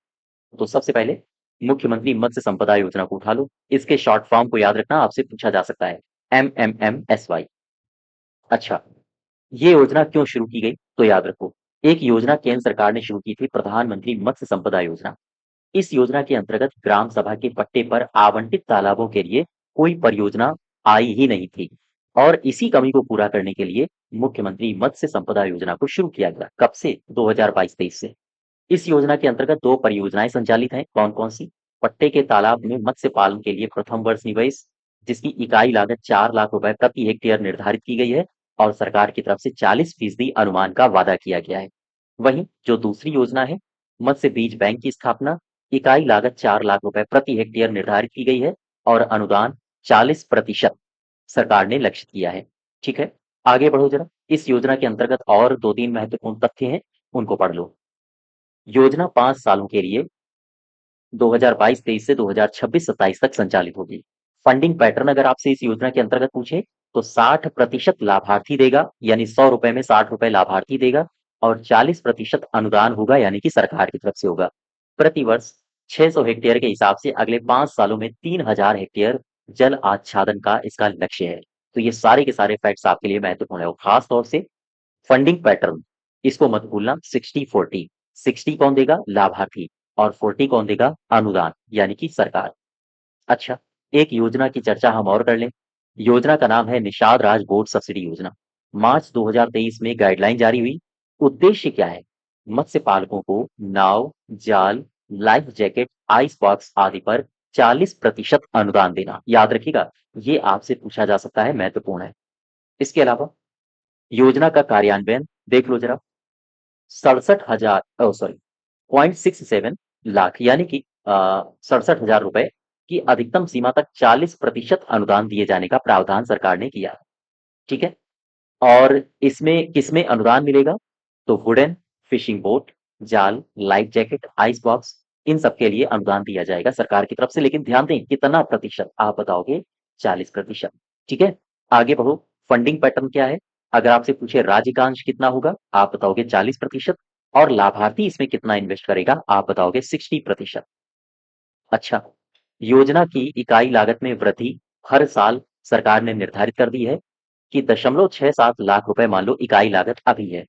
A: तो सबसे पहले मुख्यमंत्री मत्स्य संपदा योजना को उठा लो। इसके शॉर्ट फॉर्म को याद रखना, आपसे पूछा जा सकता है, MMMSY। अच्छा, ये योजना क्यों शुरू की गई? तो याद रखो, एक योजना केंद्र सरकार ने शुरू की थी, प्रधानमंत्री मत्स्य संपदा योजना। इस योजना के अंतर्गत ग्राम सभा के पट्टे पर आवंटित तालाबों के लिए कोई परियोजना आई ही नहीं थी और इसी कमी को पूरा करने के लिए मुख्यमंत्री मत्स्य संपदा योजना को शुरू किया गया। कब से? 2022-23 से। इस योजना के अंतर्गत दो परियोजनाएं संचालित हैं। कौन कौन सी? पट्टे के तालाब में मत्स्य पालन के लिए प्रथम वर्ष निवेश, जिसकी इकाई लागत 4 लाख रुपए प्रति हेक्टेयर निर्धारित की गई है और सरकार की तरफ से 40% अनुमान का वादा किया गया है। वहीं जो दूसरी योजना है, मत्स्य बीज बैंक की स्थापना, इकाई लागत 4 लाख रुपए प्रति हेक्टेयर निर्धारित की गई है और अनुदान 40% सरकार ने लक्ष्य किया है। ठीक है, आगे बढ़ो जरा। इस योजना के अंतर्गत और 2-3 महत्वपूर्ण तथ्य हैं, उनको पढ़ लो। योजना 5 सालों के लिए 2022-23 से 2026-27 तक संचालित होगी। फंडिंग पैटर्न अगर आपसे इस योजना के अंतर्गत पूछे तो 60% लाभार्थी देगा, यानी 100 रुपए में 60 रुपए लाभार्थी देगा और 40% अनुदान होगा, यानी कि सरकार की तरफ से होगा। प्रति वर्ष 600 हेक्टेयर के हिसाब से अगले 5 सालों में 3000 हेक्टेयर जल आच्छादन का इसका लक्ष्य है। तो ये सारे के सारे फैक्ट्स आपके लिए महत्वपूर्ण है और खास तौर से फंडिंग पैटर्न, इसको मत भूलना। 60-40, 60 कौन देगा? लाभार्थी, और 40 कौन देगा? अनुदान, यानी कि सरकार। अच्छा, एक योजना की चर्चा हम और कर लें। योजना का नाम है निषाद राज बोट सब्सिडी योजना। मार्च 2023 में गाइडलाइन जारी हुई। उद्देश्य क्या है? मत्स्य पालकों को नाव, जाल, लाइफ जैकेट, आइस बॉक्स आदि पर 40% अनुदान देना। याद रखिएगा, ये आपसे पूछा जा सकता है, महत्वपूर्ण है। इसके अलावा योजना का कार्यान्वयन देख लो जरा। 67,000 सॉरी 0.67 लाख, यानी कि 67,000 रुपए की अधिकतम सीमा तक 40% अनुदान दिए जाने का प्रावधान सरकार ने किया। ठीक है, और इसमें किसमें अनुदान मिलेगा? तो वुडन, फिशिंग बोट, जाल, लाइफ जैकेट, आइस बॉक्स, इन सब के लिए अनुदान दिया जाएगा सरकार की तरफ से। लेकिन ध्यान दें, कितना प्रतिशत? आप बताओगे 40%। ठीक है, आगे बढ़ो। फंडिंग पैटर्न क्या है? अगर आपसे पूछे राज्य का अंश कितना होगा, आप बताओगे 40%, और लाभार्थी इसमें कितना इन्वेस्ट करेगा, आप बताओगे 60%। अच्छा, योजना की इकाई लागत में वृद्धि हर साल सरकार ने निर्धारित कर दी है कि 0.67 लाख रुपए मान लो इकाई लागत अभी है,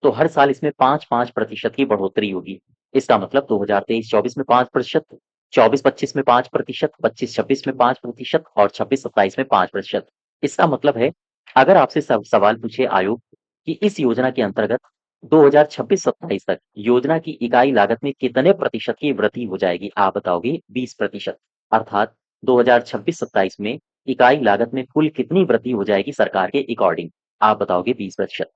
A: तो हर साल इसमें 5-5% की बढ़ोतरी होगी। इसका मतलब 2023-24 में 5%, 24-25 में 5%, 25-26 में 5% और 26-27 में 5%। इसका मतलब है, अगर आपसे सवाल पूछे आयोग कि इस योजना के अंतर्गत 2026-27 तक योजना की इकाई लागत में कितने प्रतिशत की वृद्धि हो जाएगी, आप बताओगे 20%। अर्थात 2026-27 में इकाई लागत में कुल कितनी वृद्धि हो जाएगी सरकार के अकॉर्डिंग, आप बताओगे 20%।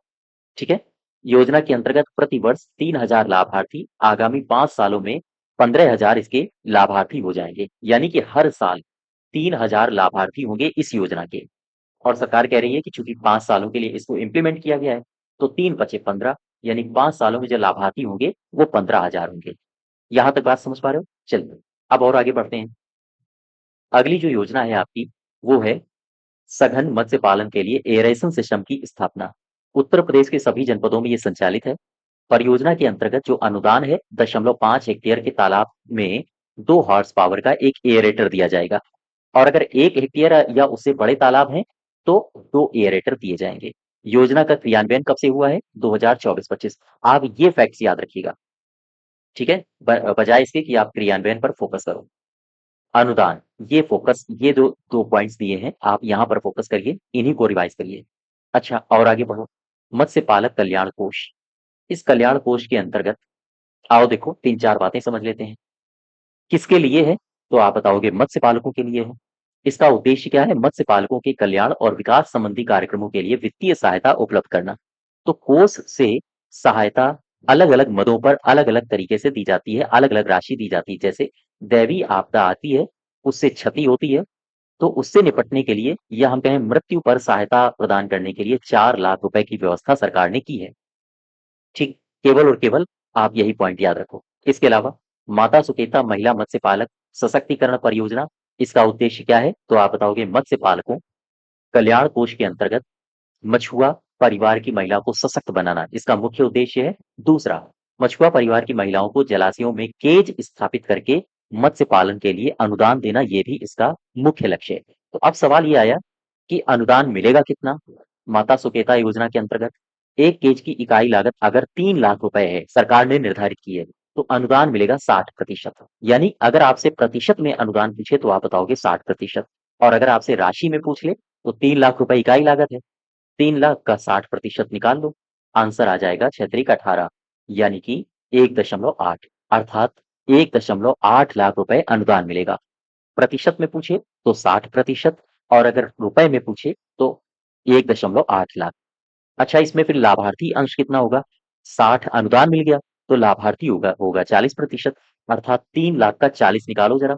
A: ठीक है, योजना के अंतर्गत प्रति वर्ष 3000 लाभार्थी, आगामी 5 सालों में 15,000 इसके लाभार्थी हो जाएंगे, यानी कि हर साल 3000 लाभार्थी होंगे इस योजना के। और सरकार कह रही है कि चूंकि 5 सालों के लिए इसको इम्प्लीमेंट किया गया है, तो 3-5-15, यानी 5 सालों में जो लाभार्थी होंगे वो 15,000 होंगे। यहां तक बात समझ पा रहे हो? चलिए अब और आगे बढ़ते हैं। अगली जो योजना है आपकी, वो है सघन मत्स्य पालन के लिए एरेशन सिस्टम की स्थापना। उत्तर प्रदेश के सभी जनपदों में ये संचालित है। परियोजना के अंतर्गत जो अनुदान है, 0.5 हेक्टेयर के तालाब में 2 हॉर्स पावर का एक एरेटर दिया जाएगा, और अगर 1 हेक्टेयर या उससे बड़े तालाब हैं तो 2 एरेटर दिए जाएंगे। योजना का क्रियान्वयन कब से हुआ है? 2024-25। आप ये फैक्ट्स याद रखिएगा। ठीक है, बजाय इसके कि आप क्रियान्वयन पर फोकस करो। अनुदान, ये फोकस, ये दो दो पॉइंट्स दिए हैं, आप यहाँ पर फोकस करिए, इन्हीं को रिवाइज करिए। अच्छा, और आगे बढ़ो। मत्स्य पालक कल्याण कोष। इस कल्याण कोष के अंतर्गत आओ देखो 3-4 बातें समझ लेते हैं। किसके लिए है? तो आप बताओगे मत्स्य पालकों के लिए है। इसका उद्देश्य क्या है? मत्स्य पालकों के कल्याण और विकास संबंधी कार्यक्रमों के लिए वित्तीय सहायता उपलब्ध करना। तो कोष से सहायता अलग अलग मदों पर अलग अलग तरीके से दी जाती है, अलग अलग राशि दी जाती है। जैसे दैवीय आपदा आती है, उससे क्षति होती है, तो उससे निपटने के लिए, या हम कहें मृत्यु पर सहायता प्रदान करने के लिए 4 लाख रुपए की व्यवस्था सरकार ने की है। ठीक, केवल और केवल आप यही पॉइंट याद रखो। इसके अलावा माता सुकेता महिला मत्स्य पालक सशक्तिकरण परियोजना, इसका उद्देश्य क्या है? तो आप बताओगे मत्स्य पालकों कल्याण कोष के अंतर्गत मछुआ परिवार की महिला को सशक्त बनाना, इसका मुख्य उद्देश्य है। दूसरा, मछुआ परिवार की महिलाओं को जलाशयों में केज स्थापित करके मत्स्य पालन के लिए अनुदान देना, ये भी इसका मुख्य लक्ष्य है। तो अब सवाल ये आया कि अनुदान मिलेगा कितना माता सुकेता योजना के अंतर्गत? एक केज की इकाई लागत अगर 3 लाख रुपए है, सरकार ने निर्धारित की है, तो अनुदान मिलेगा 60%। यानी अगर आपसे प्रतिशत में अनुदान पूछे तो आप बताओगे 60%, और अगर आपसे राशि में पूछ ले तो 3 लाख रुपए इकाई लागत है, 3 लाख का 60% निकाल लो, आंसर आ जाएगा 6 त्रिक 18, यानी कि 1.8, अर्थात 1.8 लाख रुपए अनुदान मिलेगा। प्रतिशत में पूछे तो 60%, और अगर रुपए में पूछे तो 1.8 लाख। अच्छा, इसमें फिर लाभार्थी अंश कितना होगा? 60 अनुदान मिल गया तो लाभार्थी होगा 40%, अर्थात 3 लाख का 40 निकालो जरा।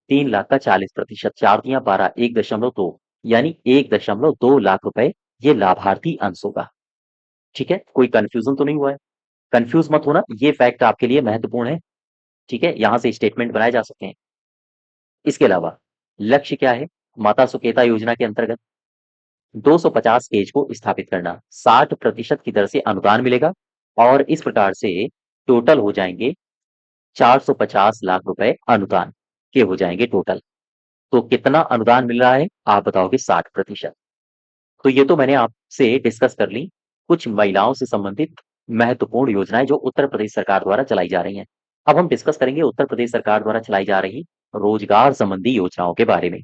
A: 3 लाख का 40%, 4 दिया 12, 1.2, यानी 1.2 लाख रुपए ये लाभार्थी अंश होगा। ठीक है, कोई कंफ्यूजन तो नहीं हुआ है? कंफ्यूज मत होना, ये फैक्ट आपके लिए महत्वपूर्ण है। ठीक है, यहां से स्टेटमेंट बनाए जा सकते हैं। इसके अलावा लक्ष्य क्या है? माता सुकेता योजना के अंतर्गत 250 केज को स्थापित करना, 60% की दर से अनुदान मिलेगा, और इस प्रकार से टोटल हो जाएंगे 450 लाख रुपए अनुदान के हो जाएंगे टोटल। तो कितना अनुदान मिल रहा है? आप बताओगे 60%। तो ये तो मैंने आपसे डिस्कस कर ली कुछ महिलाओं से संबंधित महत्वपूर्ण योजनाएं जो उत्तर प्रदेश सरकार द्वारा चलाई जा रही हैं। अब हम डिस्कस करेंगे उत्तर प्रदेश सरकार द्वारा चलाई जा रही रोजगार संबंधी योजनाओं के बारे में,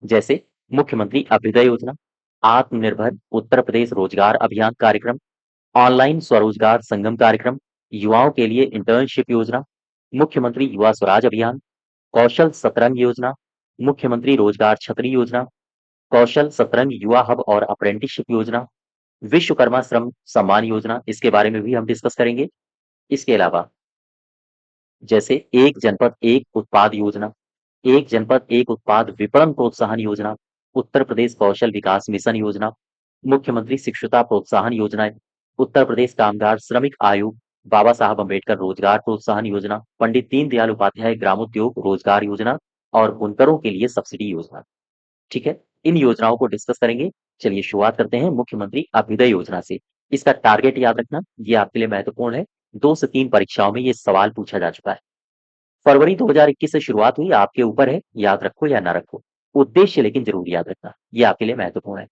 A: जैसे मुख्यमंत्री अभ्युदय योजना, आत्मनिर्भर उत्तर प्रदेश रोजगार अभियान कार्यक्रम, ऑनलाइन स्वरोजगार संगम कार्यक्रम, युवाओं के लिए इंटर्नशिप योजना, मुख्यमंत्री युवा स्वराज अभियान, कौशल सतरंग योजना, मुख्यमंत्री रोजगार छतरी योजना, कौशल सतरंग युवा हब और अप्रेंटिसशिप योजना, विश्वकर्मा श्रम सम्मान योजना, इसके बारे में भी हम डिस्कस करेंगे। इसके अलावा जैसे एक जनपद एक उत्पाद योजना, एक जनपद एक उत्पाद विपणन प्रोत्साहन योजना, उत्तर प्रदेश कौशल विकास मिशन योजना, मुख्यमंत्री शिक्षुता प्रोत्साहन योजना, उत्तर प्रदेश कामगार श्रमिक आयोग, बाबा साहब अम्बेडकर रोजगार प्रोत्साहन योजना, पंडित दीनदयाल उपाध्याय ग्रामोद्योग रोजगार योजना, और बुनकरों के लिए सब्सिडी योजना। ठीक है, इन योजनाओं को डिस्कस करेंगे। चलिए शुरुआत करते हैं मुख्यमंत्री अभ्युदय योजना से। इसका टारगेट याद रखना, ये आपके लिए महत्वपूर्ण है, 2 से 3 परीक्षाओं में ये सवाल पूछा जा चुका है। फरवरी 2021 से शुरुआत हुई, आपके ऊपर है याद रखो या ना रखो। उद्देश्य लेकिन जरूर याद रखना, ये आपके लिए महत्वपूर्ण है।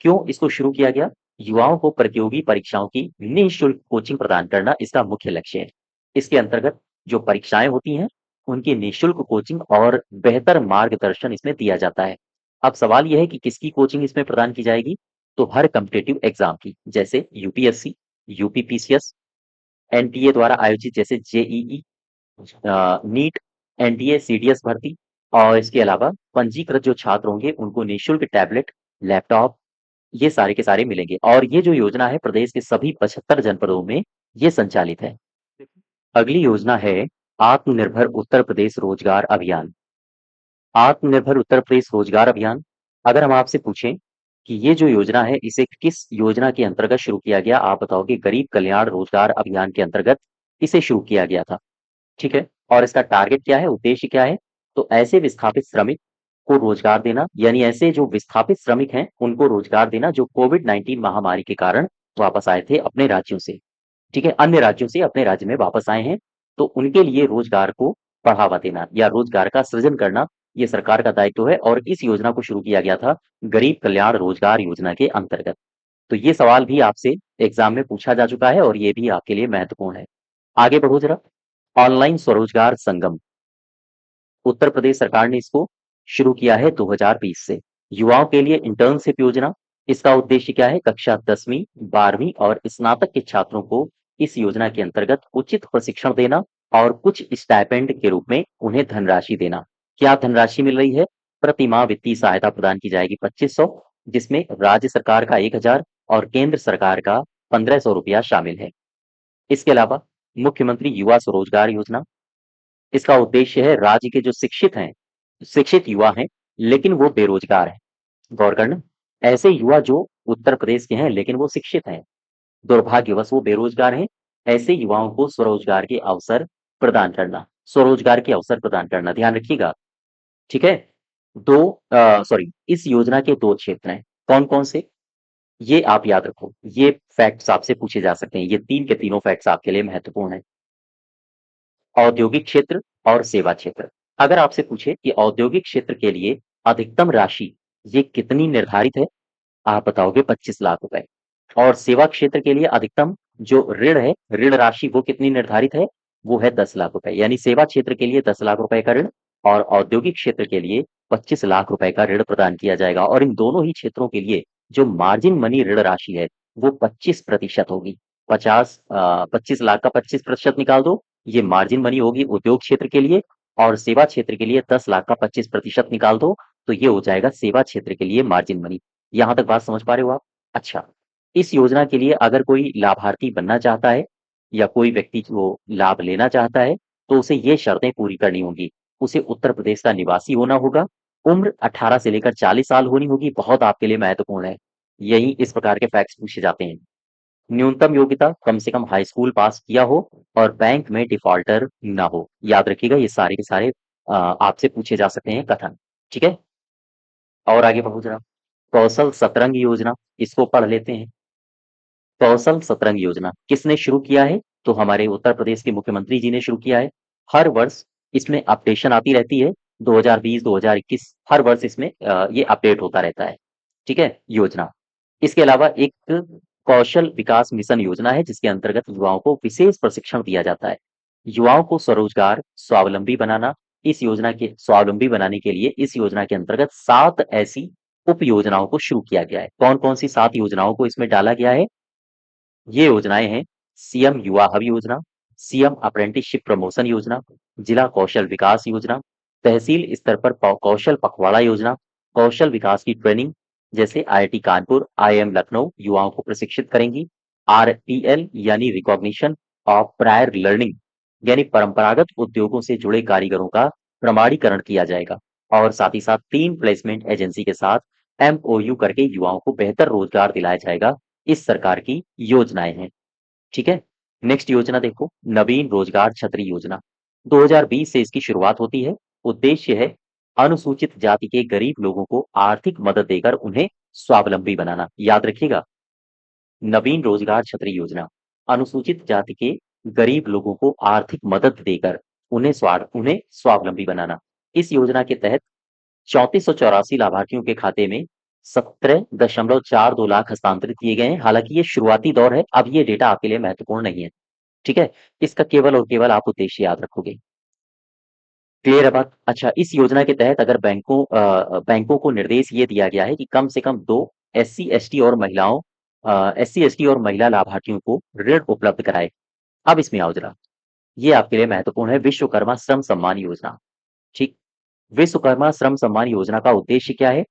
A: क्यों इसको शुरू किया गया? युवाओं को प्रतियोगी परीक्षाओं की निःशुल्क कोचिंग प्रदान करना इसका मुख्य लक्ष्य है। इसके अंतर्गत जो परीक्षाएं होती हैं उनकी निःशुल्क कोचिंग और बेहतर मार्गदर्शन इसमें दिया जाता है। अब सवाल यह है कि किसकी कोचिंग इसमें प्रदान की जाएगी? तो हर कम्पिटेटिव एग्जाम की, जैसे यूपीएससी, यूपीपीसीएस, एनटीए द्वारा आयोजित जैसे जेईई, नीट, एनडीए, सीडीएस भर्ती, और इसके अलावा पंजीकृत जो छात्र होंगे उनको निःशुल्क टैबलेट, लैपटॉप, ये सारे के सारे मिलेंगे। और ये जो योजना है प्रदेश के सभी 75 जनपदों में ये संचालित है। अगली योजना है आत्मनिर्भर उत्तर प्रदेश रोजगार अभियान। आत्मनिर्भर उत्तर प्रदेश रोजगार अभियान, अगर हम आपसे पूछें कि ये जो योजना है इसे किस योजना के अंतर्गत शुरू किया गया, आप बताओगे गरीब कल्याण रोजगार अभियान के अंतर्गत इसे शुरू किया गया था। ठीक है, और इसका टारगेट क्या है, उद्देश्य क्या है? तो ऐसे विस्थापित श्रमिक को रोजगार देना, यानी ऐसे जो विस्थापित श्रमिक हैं उनको रोजगार देना जो कोविड-19 महामारी के कारण वापस आए थे अपने राज्यों से। ठीक है, अन्य राज्यों से अपने राज्य में वापस आए हैं, तो उनके लिए रोजगार को बढ़ावा देना या रोजगार का सृजन करना ये सरकार का दायित्व है, और इस योजना को शुरू किया गया था गरीब कल्याण रोजगार योजना के अंतर्गत। तो ये सवाल भी आपसे एग्जाम में पूछा जा चुका है और ये भी आपके लिए महत्वपूर्ण है। आगे बढ़ो जरा। ऑनलाइन स्वरोजगार संगम, उत्तर प्रदेश सरकार ने इसको शुरू किया है 2020 से। युवाओं के लिए इंटर्नशिप योजना, इसका उद्देश्य क्या है? कक्षा 10वीं 12वीं और स्नातक के छात्रों को इस योजना के अंतर्गत उचित प्रशिक्षण देना और कुछ स्टाइपेंड के रूप में उन्हें धनराशि देना। क्या धनराशि मिल रही है? प्रति माह वित्तीय सहायता प्रदान की जाएगी 2500, जिसमें राज्य सरकार का 1000 और केंद्र सरकार का 1500 रुपया शामिल है। इसके अलावा मुख्यमंत्री युवा स्वरोजगार योजना, इसका उद्देश्य है राज्य के जो शिक्षित हैं, शिक्षित युवा हैं, लेकिन वो बेरोजगार हैं। गौर करना, ऐसे युवा जो उत्तर प्रदेश के हैं लेकिन वो शिक्षित हैं, दुर्भाग्यवश वो बेरोजगार हैं, ऐसे युवाओं को स्वरोजगार के अवसर प्रदान करना, स्वरोजगार के अवसर प्रदान करना, ध्यान रखिएगा। ठीक है, इस योजना के 2 क्षेत्र हैं। कौन-कौन से? ये आप याद रखो, ये फैक्ट्स आपसे पूछे जा सकते हैं। ये 3 के तीनों फैक्ट्स आपके लिए महत्वपूर्ण हैं। औद्योगिक क्षेत्र और सेवा क्षेत्र। अगर आपसे पूछे कि औद्योगिक क्षेत्र के लिए अधिकतम राशि ये कितनी निर्धारित है, आप बताओगे 25 लाख रुपए। और सेवा क्षेत्र के लिए अधिकतम जो ऋण है, ऋण राशि वो कितनी निर्धारित है? वो है 10 लाख रुपए। यानी सेवा क्षेत्र के लिए 10 लाख रुपए का ऋण और औद्योगिक क्षेत्र के लिए 25 लाख रुपए का ऋण प्रदान किया जाएगा और इन दोनों ही क्षेत्रों के लिए जो मार्जिन मनी ऋण राशि है, वो 25% होगी। 25 लाख का 25% निकाल दो, ये मार्जिन मनी होगी उद्योग क्षेत्र के लिए और सेवा क्षेत्र के लिए 10 लाख का 25% निकाल दो, तो ये हो जाएगा सेवा क्षेत्र के लिए मार्जिन मनी। यहाँ तक बात समझ पा रहे हो आप? अच्छा, इस योजना के लिए अगर कोई लाभार्थी बनना चाहता है या कोई व्यक्ति वो लाभ लेना चाहता है, तो उसे ये शर्तें पूरी करनी होंगी। उसे उत्तर प्रदेश का निवासी होना होगा, उम्र 18 से लेकर 40 साल होनी होगी, बहुत आपके लिए महत्वपूर्ण है। यही इस प्रकार के फैक्ट्स पूछे जाते हैं। न्यूनतम योग्यता कम से कम हाई स्कूल पास किया हो और बैंक में डिफॉल्टर ना हो। याद रखिएगा ये सारे के सारे आपसे पूछे जा सकते हैं कथन। ठीक है? और आगे बढ़ो जरा। कौशल सतरंग योजना, इसको पढ़ लेते हैं। कौशल सतरंग योजना किसने शुरू किया है? तो हमारे उत्तर प्रदेश के मुख्यमंत्री जी ने शुरू किया है। हर वर्ष इसमें अपडेशन आती रहती है। 2020, 2021 हर वर्ष इसमें ये अपडेट होता रहता है। ठीक है? योजना। इसके अलावा एक कौशल विकास मिशन योजना है जिसके अंतर्गत युवाओं को विशेष प्रशिक्षण दिया जाता है। युवाओं को स्वरोजगार, स्वावलंबी बनाना, इस योजना के स्वावलंबी बनाने के लिए इस योजना के अंतर्गत 7 ऐसी उप योजनाओं को शुरू किया गया है। कौन-कौन सी 7 योजनाओं को इसमें डाला गया है? ये योजनाएं हैं सीएम युवा हब योजना, सीएम अप्रेंटिसशिप प्रमोशन योजना, जिला कौशल विकास योजना, तहसील स्तर पर कौशल पखवाड़ा योजना, कौशल विकास की ट्रेनिंग जैसे आईआईटी कानपुर, आईआईएम लखनऊ युवाओं को प्रशिक्षित करेंगी। आरपीएल यानी रिकॉग्निशन ऑफ प्रायर लर्निंग यानी परंपरागत उद्योगों से जुड़े कारीगरों का प्रमाणीकरण किया जाएगा और साथ ही साथ 3 प्लेसमेंट एजेंसी के साथ एमओयू करके युवाओं को बेहतर रोजगार दिलाया जाएगा। इस सरकार की योजनाएं हैं। ठीक है? नेक्स्ट योजना देखो, नवीन रोजगार छतरी योजना। 2020 से इसकी शुरुआत होती है। उद्देश्य है अनुसूचित जाति के गरीब लोगों को आर्थिक मदद देकर उन्हें स्वावलंबी बनाना। याद रखिएगा, नवीन रोजगार छतरी योजना अनुसूचित जाति के गरीब लोगों को आर्थिक मदद देकर उन्हें स्वावलंबी बनाना। इस योजना के तहत 3484 लाभार्थियों के खाते में 17.42 लाख हस्तांतरित किए गए हैं। हालांकि ये शुरुआती दौर है, अब ये डेटा आपके लिए महत्वपूर्ण नहीं है। ठीक है? इसका केवल और केवल आप उद्देश्य याद रखोगे। क्लियर है बात? अच्छा, इस योजना के तहत अगर बैंकों को निर्देश ये दिया गया है कि कम से कम 2 एससी एसटी और महिला लाभार्थियों को ऋण उपलब्ध कराए। अब इसमें आओ जरा, ये आपके लिए महत्वपूर्ण है विश्वकर्मा श्रम सम्मान योजना। ठीक, विश्वकर्मा श्रम सम्मान योजना का उद्देश्य क्या है?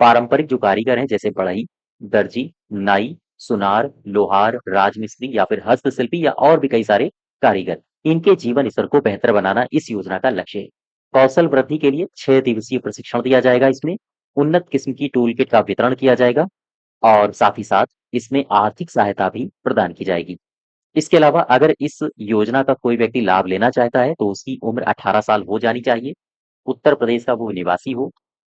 A: पारंपरिक जो कारीगर हैं जैसे बढ़ई, दर्जी, नाई, सुनार, लोहार, राजमिस्त्री या फिर हस्तशिल्पी या और भी कई सारे कारीगर, इनके जीवन स्तर को बेहतर बनाना इस योजना का लक्ष्य है। कौशल वृद्धि के लिए 6 दिवसीय प्रशिक्षण दिया जाएगा इसमें, उन्नत किस्म की टूल किट का वितरण किया जाएगा और साथ ही साथ इसमें आर्थिक सहायता भी प्रदान की जाएगी। इसके अलावा अगर इस योजना का कोई व्यक्ति लाभ लेना चाहता है तो उसकी उम्र 18 साल हो जानी चाहिए, उत्तर प्रदेश का वो निवासी हो,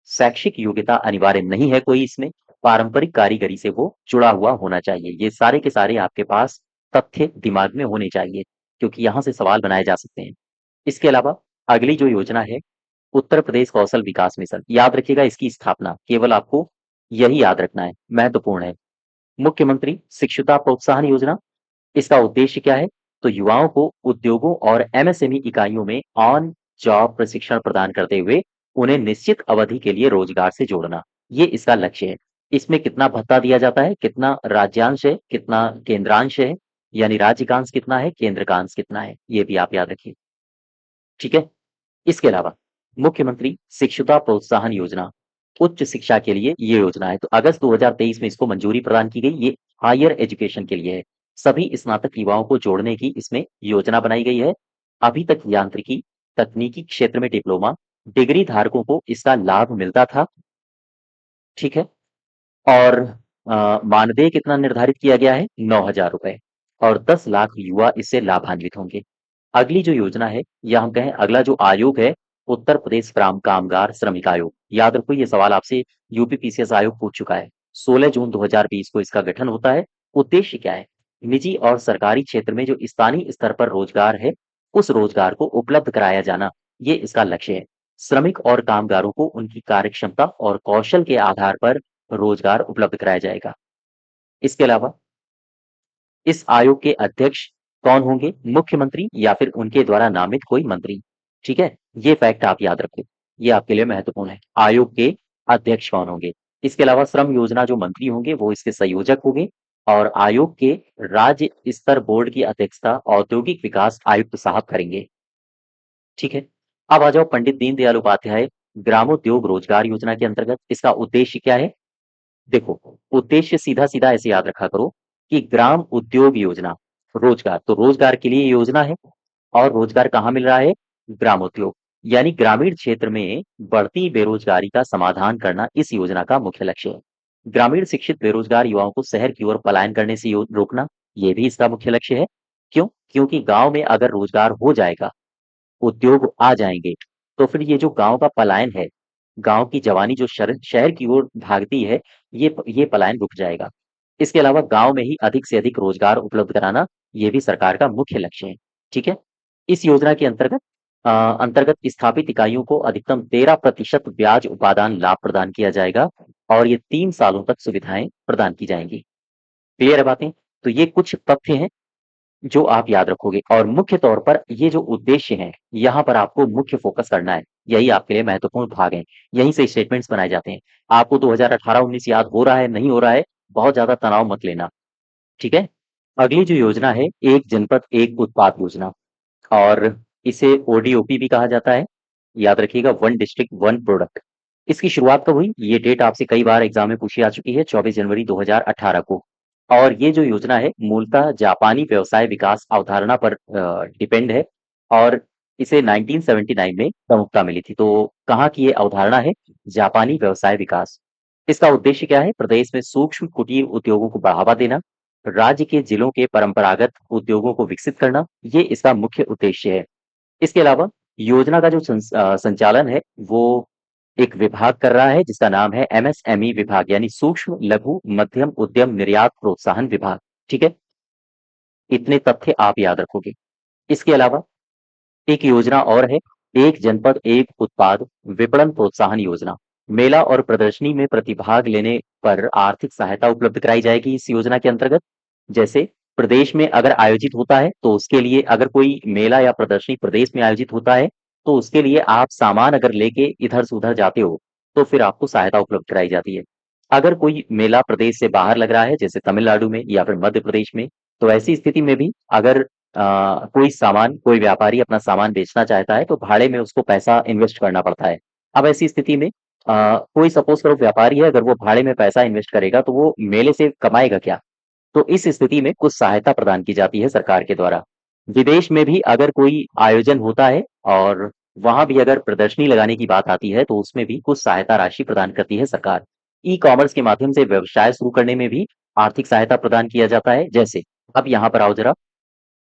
A: शैक्षिक योग्यता अनिवार्य नहीं है कोई इसमें, पारंपरिक कारीगरी से वो जुड़ा हुआ होना चाहिए। ये सारे के सारे आपके पास तथ्य दिमाग में होने चाहिए क्योंकि यहाँ से सवाल बनाए जा सकते हैं। इसके अलावा अगली जो योजना है उत्तर प्रदेश कौशल विकास मिशन, याद रखिएगा इसकी स्थापना, केवल आपको यही याद रखना है, महत्वपूर्ण है। मुख्यमंत्री शिक्षुता प्रोत्साहन योजना, इसका उद्देश्य क्या है? तो युवाओं को उद्योगों और एमएसएमई इकाइयों में ऑन जॉब प्रशिक्षण प्रदान करते हुए उन्हें निश्चित अवधि के लिए रोजगार से जोड़ना, ये इसका लक्ष्य है। इसमें कितना भत्ता दिया जाता है, कितना राज्यांश है, कितना केंद्रांश है, यानी राज्य का अंश कितना है, केंद्र का अंश कितना है, ये भी आप याद रखिए। ठीक है? इसके अलावा मुख्यमंत्री शिक्षुता प्रोत्साहन योजना, उच्च शिक्षा के लिए ये योजना है। तो अगस्त 2023 में इसको मंजूरी प्रदान की गई। ये हायर एजुकेशन के लिए है। सभी स्नातक युवाओं को जोड़ने की इसमें योजना बनाई गई है। अभी तक यांत्रिकी, तकनीकी क्षेत्र में डिप्लोमा, डिग्री धारकों को इसका लाभ मिलता था। ठीक है? और मानदेय कितना निर्धारित किया गया है? 9,000 रुपए और 10 लाख युवा इससे लाभान्वित होंगे। अगली जो योजना है या हम कहें अगला जो आयोग है, उत्तर प्रदेश कामगार श्रमिक आयोग। याद रखो ये सवाल आपसे यूपी पीसीएस आयोग पूछ चुका है। 16 जून 2020 को इसका गठन होता है। उद्देश्य क्या है? निजी और सरकारी क्षेत्र में जो स्थानीय स्तर पर रोजगार है, उस रोजगार को उपलब्ध कराया जाना, ये इसका लक्ष्य है। श्रमिक और कामगारों को उनकी कार्यक्षमता और कौशल के आधार पर रोजगार उपलब्ध कराया जाएगा। इसके अलावा इस आयोग के अध्यक्ष कौन होंगे? मुख्यमंत्री या फिर उनके द्वारा नामित कोई मंत्री। ठीक है, ये फैक्ट आप याद रखें, ये आपके लिए महत्वपूर्ण है। आयोग के अध्यक्ष कौन होंगे? इसके अलावा श्रम योजना जो मंत्री होंगे वो इसके संयोजक होंगे और आयोग के राज्य स्तर बोर्ड की अध्यक्षता औद्योगिक विकास आयुक्त साहब करेंगे। ठीक है, अब आ जाओ पंडित दीनदयाल उपाध्याय ग्रामोद्योग रोजगार योजना के अंतर्गत इसका उद्देश्य क्या है? देखो, उद्देश्य सीधा-सीधा ऐसे याद रखा करो कि ग्राम उद्योग योजना, रोजगार, तो रोजगार के लिए योजना है और रोजगार कहाँ मिल रहा है? ग्रामोद्योग, यानी ग्रामीण क्षेत्र में बढ़ती बेरोजगारी का समाधान करना इस योजना का मुख्य लक्ष्य है। ग्रामीण शिक्षित बेरोजगार युवाओं को शहर की ओर पलायन करने से रोकना, ये भी इसका मुख्य लक्ष्य है। क्यों? क्योंकि गाँव में अगर रोजगार हो जाएगा, उद्योग आ जाएँगे, तो फिर ये जो गाँव का पलायन है, गाँव की जवानी जो शहर की ओर भागती है, ये पलायन रुक जाएगा। इसके अलावा गाँव में ही अधिक से अधिक रोजगार उपलब्ध कराना, ये भी सरकार का मुख्य लक्ष्य है। ठीक है? इस योजना के अंतर्गत स्थापित इकाइयों को अधिकतम 13% ब्याज उपादान लाभ प्रदान किया जाएगा और ये 3 सालों तक सुविधाएँ प्रदान की जाएँगी। क्लियर है बातें? तो ये कुछ तथ्य हैं जो आप याद रखोगे और मुख्य तौर पर ये जो उद्देश्य हैं, यहाँ पर आपको मुख्य फ़ोकस करना है। यही आपके लिए महत्वपूर्ण भाग हैं। यहीं से स्टेटमेंट्स बनाए जाते हैं। आपको 2018-19 याद हो रहा है, नहीं हो रहा है, बहुत ज़्यादा तनाव मत लेना। ठीक है? अगली जो योजना है, एक जनपद एक उत्पाद योजना और इसे ओडीओपी भी कहा जाता है। याद रखिएगा, वन डिस्ट्रिक्ट वन प्रोडक्ट। इसकी शुरुआत कब हुई? ये डेट आपसे कई बार एग्ज़ाम में पूछी आ चुकी है, 24 जनवरी 2018 को। और ये जो योजना है मूलतः जापानी व्यवसाय विकास अवधारणा पर डिपेंड है और इसे 1979 में प्रमुखता मिली थी। तो कहाँ की ये अवधारणा है? जापानी व्यवसाय विकास। इसका उद्देश्य क्या है? प्रदेश में सूक्ष्म कुटीर उद्योगों को बढ़ावा देना, राज्य के जिलों के परंपरागत उद्योगों को विकसित करना, ये इसका मुख्य उद्देश्य है। इसके अलावा योजना का जो संचालन है वो एक विभाग कर रहा है जिसका नाम है एमएसएमई विभाग यानी सूक्ष्म लघु मध्यम उद्यम निर्यात प्रोत्साहन विभाग। ठीक है, इतने तथ्य आप याद रखोगे। इसके अलावा एक योजना और है, एक जनपद एक उत्पाद विपणन प्रोत्साहन योजना। मेला और प्रदर्शनी में प्रतिभाग लेने पर आर्थिक सहायता उपलब्ध कराई जाएगी इस योजना के अंतर्गत। जैसे प्रदेश में अगर आयोजित होता है तो उसके लिए अगर कोई मेला या प्रदर्शनी प्रदेश में आयोजित होता है तो उसके लिए आप सामान अगर लेके इधर से उधर जाते हो तो फिर आपको सहायता उपलब्ध कराई जाती है। अगर कोई मेला प्रदेश से बाहर लग रहा है जैसे तमिलनाडु में या फिर मध्य प्रदेश में, तो ऐसी स्थिति में भी अगर कोई व्यापारी अपना सामान बेचना चाहता है तो भाड़े में उसको पैसा इन्वेस्ट करना पड़ता है। अब ऐसी स्थिति में कोई सपोज़ करो व्यापारी है, अगर वो भाड़े में पैसा इन्वेस्ट करेगा तो वो मेले से कमाएगा क्या? तो इस स्थिति में कुछ सहायता प्रदान की जाती है सरकार के द्वारा। विदेश में भी अगर कोई आयोजन होता है और वहाँ भी अगर प्रदर्शनी लगाने की बात आती है, तो उसमें भी कुछ सहायता राशि प्रदान करती है सरकार। ई-कॉमर्स के माध्यम से व्यवसाय शुरू करने में भी आर्थिक सहायता प्रदान किया जाता है। जैसे अब यहाँ पर आओ ज़रा,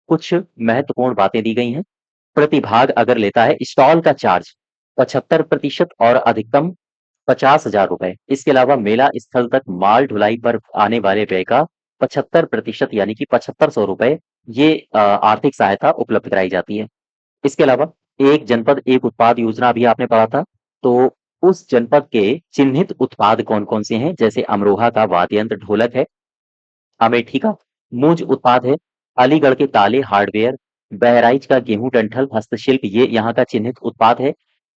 A: कुछ महत्वपूर्ण बातें दी गई हैं। प्रतिभाग अगर लेता है स्टॉल का चार्ज 75% और अधिकतम 50,000 रुपए। इसके अलावा मेला स्थल तक माल ढुलाई पर आने वाले व्यय का 75% यानी कि 7500 रुपए ये आर्थिक सहायता उपलब्ध कराई जाती है। इसके अलावा एक जनपद एक उत्पाद योजना अभी आपने पढ़ा था, तो उस जनपद के चिन्हित उत्पाद कौन-कौन से हैं? जैसे अमरोहा का वाद्य यंत्र ढोलक है, अमेठी का मूंज उत्पाद है, अलीगढ़ के ताले हार्डवेयर, बहराइच का गेहूं डंठल हस्तशिल्प ये यहाँ का चिन्हित उत्पाद है।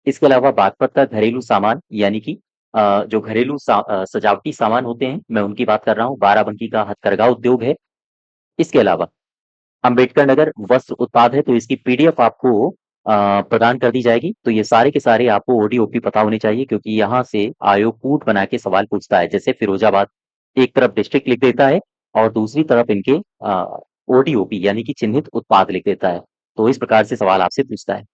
A: इसके अलावा बागपत का घरेलू सामान यानी कि जो घरेलू सजावटी सामान होते हैं मैं उनकी बात कर रहा हूँ। बाराबंकी का हथकरघा उद्योग है। इसके अलावा अम्बेडकर नगर वस्त्र उत्पाद है तो इसकी पीडीएफ आपको प्रदान कर दी जाएगी। तो ये सारे के सारे आपको ओडीओपी पता होने चाहिए क्योंकि यहाँ से आयोग कूट बना के सवाल पूछता है। जैसे फिरोजाबाद एक तरफ डिस्ट्रिक्ट लिख देता है और दूसरी तरफ इनके ओडीओपी यानी कि चिन्हित उत्पाद लिख देता है। तो इस प्रकार से सवाल आपसे पूछता है।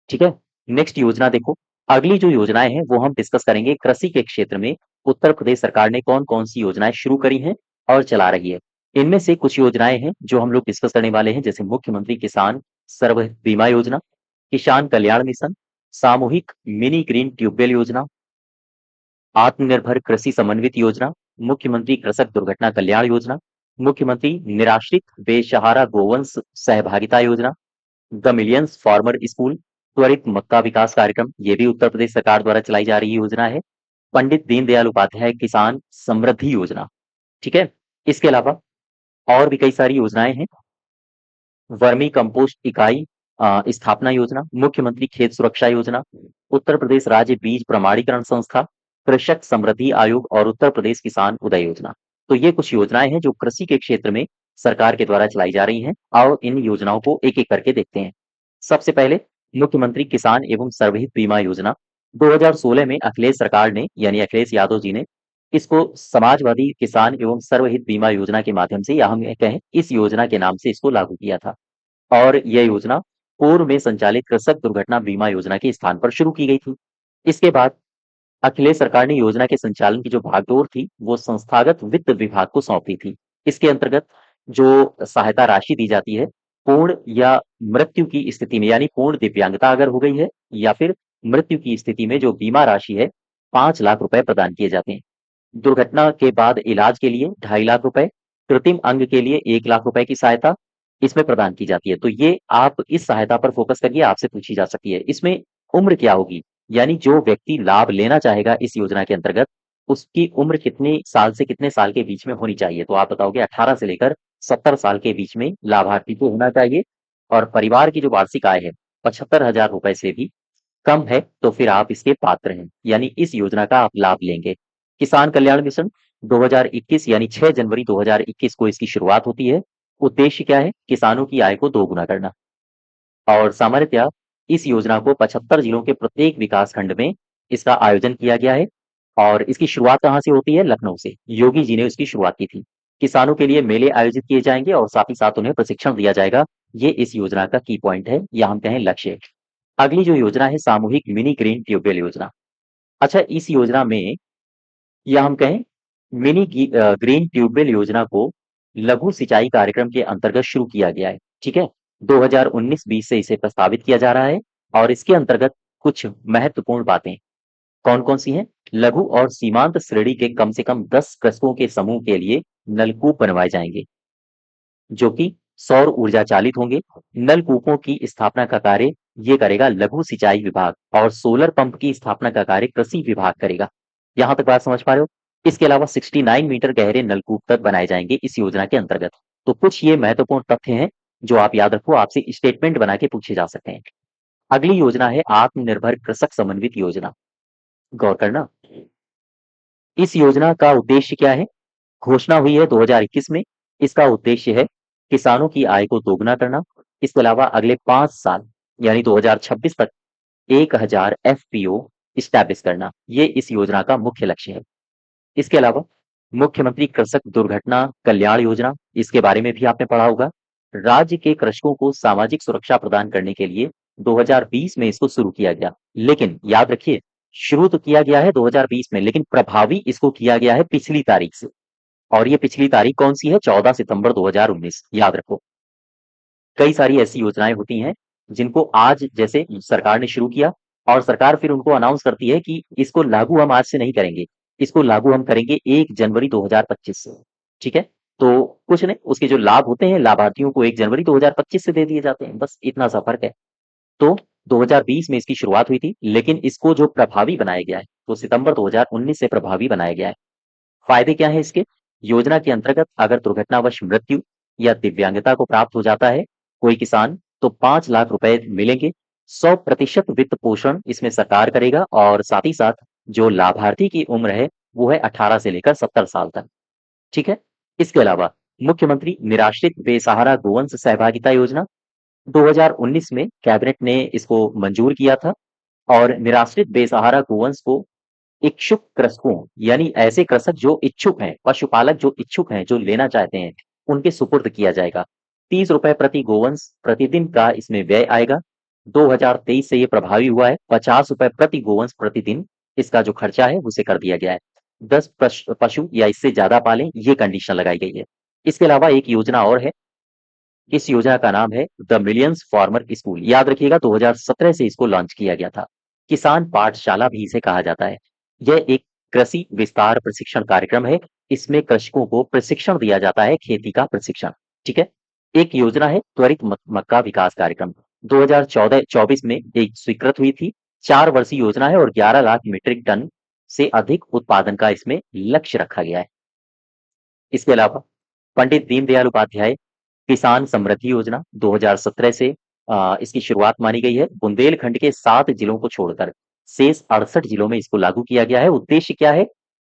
A: ठीक है? नेक्स्ट योजना देखो। अगली जो योजनाएँ हैं वो हम डिस्कस करेंगे कृषि के क्षेत्र में उत्तर प्रदेश सरकार ने कौन-कौन सी योजनाएँ शुरू करी हैं और चला रही है। इनमें से कुछ योजनाएँ हैं जो हम लोग डिस्कस करने वाले हैं जैसे मुख्यमंत्री किसान सर्व बीमा योजना, किसान कल्याण मिशन, सामूहिक मिनी ग्रीन ट्यूबवेल योजना, आत्मनिर्भर कृषि समन्वित योजना, मुख्यमंत्री कृषक दुर्घटना कल्याण योजना, मुख्यमंत्री निराश्रित बेसहारा गोवंश सहभागिता योजना, द मिलियंस फार्मर स्कूल, त्वरित मक्का विकास कार्यक्रम, ये भी उत्तर प्रदेश सरकार द्वारा चलाई जा रही योजना है। पंडित दीनदयाल उपाध्याय किसान समृद्धि योजना, ठीक है? इसके अलावा और भी कई सारी योजनाएं हैं। वर्मी कंपोस्ट इकाई स्थापना योजना, मुख्यमंत्री खेत सुरक्षा योजना, उत्तर प्रदेश राज्य बीज प्रमाणीकरण संस्था, कृषक समृद्धि आयोग और उत्तर प्रदेश किसान उदय योजना। तो ये कुछ योजनाएं हैं जो कृषि के क्षेत्र में सरकार के द्वारा चलाई जा रही हैं। आओ इन योजनाओं को एक एक करके देखते हैं। सबसे पहले मुख्यमंत्री किसान एवं सर्वहित बीमा योजना। 2016 में अखिलेश सरकार ने यानी अखिलेश यादव जी ने इसको समाजवादी किसान एवं सर्वहित बीमा योजना के माध्यम से, या हम ये कहें इस योजना के नाम से इसको लागू किया था। और यह योजना पूर्व में संचालित कृषक दुर्घटना बीमा योजना के स्थान पर शुरू की गई थी। इसके बाद अखिलेश सरकार ने योजना के संचालन की जो भागडोर थी, वो संस्थागत वित्त विभाग को सौंप दी थी। इसके अंतर्गत जो सहायता राशि दी जाती है, पूर्ण या मृत्यु की स्थिति में, यानी पूर्ण दिव्यांगता अगर हो गई है या फिर मृत्यु की स्थिति में, जो बीमा राशि है 5 लाख रुपए प्रदान किए जाते हैं। दुर्घटना के बाद इलाज के लिए 2.5 लाख रुपए, कृत्रिम अंग के लिए 1 लाख रुपए की सहायता इसमें प्रदान की जाती है। तो ये आप इस सहायता पर फोकस करिए, आपसे पूछी जा सकती है। इसमें उम्र क्या होगी, यानी जो व्यक्ति लाभ लेना चाहेगा इस योजना के अंतर्गत, उसकी उम्र कितने साल से कितने साल के बीच में होनी चाहिए? तो आप बताओगे 18 से लेकर 70 साल के बीच में लाभार्थी को होना चाहिए। और परिवार की जो वार्षिक आय है 75,000 रुपए से भी कम है, तो फिर आप इसके पात्र हैं, यानी इस योजना का आप लाभ लेंगे। किसान कल्याण मिशन 2021 यानी 6 जनवरी 2021 को इसकी शुरुआत होती है। उद्देश्य क्या है? किसानों की आय को दोगुना करना। और सामान्यतया इस योजना को 75 जिलों के प्रत्येक विकास खंड में इसका आयोजन किया गया है। और इसकी शुरुआत कहाँ से होती है? लखनऊ से। योगी जी ने इसकी शुरुआत की थी। किसानों के लिए मेले आयोजित किए जाएंगे और साथ ही साथ उन्हें प्रशिक्षण दिया जाएगा। ये इस योजना का की पॉइंट है, या हम कहें लक्ष्य। अगली जो योजना है सामूहिक मिनी ग्रीन ट्यूबवेल योजना। अच्छा, इस योजना में, या हम कहें ग्रीन ट्यूबवेल योजना को लघु सिंचाई कार्यक्रम के अंतर्गत शुरू किया गया है। ठीक है, 2019-20 से इसे प्रस्तावित किया जा रहा है। और इसके अंतर्गत कुछ महत्वपूर्ण बातें कौन कौन सी हैं? लघु और सीमांत श्रेणी के कम से कम 10 कृषकों के समूह के लिए नलकूप बनवाए जाएंगे, जो कि सौर ऊर्जा चालित होंगे। नलकूपों की स्थापना का कार्य ये करेगा लघु सिंचाई विभाग, और सोलर पंप की स्थापना का कार्य कृषि विभाग करेगा। यहां तक बात समझ पा रहे हो? इसके अलावा 69 मीटर गहरे नलकूप तक बनाए जाएंगे इस योजना के अंतर्गत। तो कुछ ये महत्वपूर्ण तथ्य हैं जो आप याद रखो, आपसे स्टेटमेंट बना के पूछे जा सकते हैं। अगली योजना है आत्मनिर्भर कृषक समन्वित योजना। गौर करना, इस योजना का उद्देश्य क्या है? घोषणा हुई है 2021 में। इसका उद्देश्य है किसानों की आय को दोगुना करना। इसके अलावा अगले 5 साल यानी 2026 तक 1000 एफपीओ स्टैब्लिश करना, ये इस योजना का मुख्य लक्ष्य है। इसके अलावा मुख्यमंत्री कृषक दुर्घटना कल्याण योजना, इसके बारे में भी आपने पढ़ा होगा। राज्य के कृषकों को सामाजिक सुरक्षा प्रदान करने के लिए 2020 में इसको शुरू किया गया। लेकिन याद रखिए, शुरू तो किया गया है 2020 में, लेकिन प्रभावी इसको किया गया है पिछली तारीख से। और ये पिछली तारीख कौन सी है? 14 सितंबर 2019। याद रखो, कई सारी ऐसी योजनाएं होती हैं जिनको आज जैसे सरकार ने शुरू किया, और सरकार फिर उनको अनाउंस करती है कि इसको लागू हम आज से नहीं करेंगे, इसको लागू हम करेंगे 1 जनवरी 2025 से। ठीक है, तो कुछ नहीं, उसके जो लाभ होते हैं लाभार्थियों को 1 जनवरी 2025 से दे दिए जाते हैं, बस इतना सा फर्क है। तो 2020 में इसकी शुरुआत हुई थी, लेकिन इसको जो प्रभावी बनाया गया है तो सितंबर 2019 से प्रभावी बनाया गया है। फायदे क्या है इसके? योजना के अंतर्गत अगर दुर्घटनावश मृत्यु या दिव्यांगता को प्राप्त हो जाता है कोई किसान, तो 5 लाख रुपए मिलेंगे। 100% वित्त पोषण इसमें सरकार करेगा, और साथ ही साथ जो लाभार्थी की उम्र है वो है 18 से लेकर 70 साल तक। ठीक है, इसके अलावा मुख्यमंत्री निराश्रित बेसहारा गोवंश सहभागिता योजना 2019 में कैबिनेट ने इसको मंजूर किया था। और निराश्रित बेसहारा गोवंश को इच्छुक कृषकों, यानी ऐसे कृषक जो इच्छुक हैं, पशुपालक जो इच्छुक हैं, जो लेना चाहते हैं, उनके सुपुर्द किया जाएगा। 30 रुपए प्रति गोवंश प्रतिदिन का इसमें व्यय आएगा। 2023 से ये प्रभावी हुआ है। 50 रुपए प्रति गोवंश प्रतिदिन इसका जो खर्चा है उसे कर दिया गया है। 10 पशु या इससे ज्यादा पालें, ये कंडीशन लगाई गई है। इसके अलावा एक योजना और है, इस योजना का नाम है द मिलियंस फार्मर स्कूल। याद रखिएगा 2017 से इसको लॉन्च किया गया था। किसान पाठशाला भी इसे कहा जाता है। यह एक कृषि विस्तार प्रशिक्षण कार्यक्रम है। इसमें कृषकों को प्रशिक्षण दिया जाता है, खेती का प्रशिक्षण। ठीक है, एक योजना है त्वरित मक्का विकास कार्यक्रम, 2014-24 में एक स्वीकृत हुई थी। 4 वर्षीय योजना है और 11 लाख मीट्रिक टन से अधिक उत्पादन का इसमें लक्ष्य रखा गया है। इसके अलावा पंडित दीनदयाल उपाध्याय किसान समृद्धि योजना 2017 से इसकी शुरुआत मानी गई है। बुंदेलखंड के 7 जिलों को छोड़कर शेष 68 जिलों में इसको लागू किया गया है। उद्देश्य क्या है?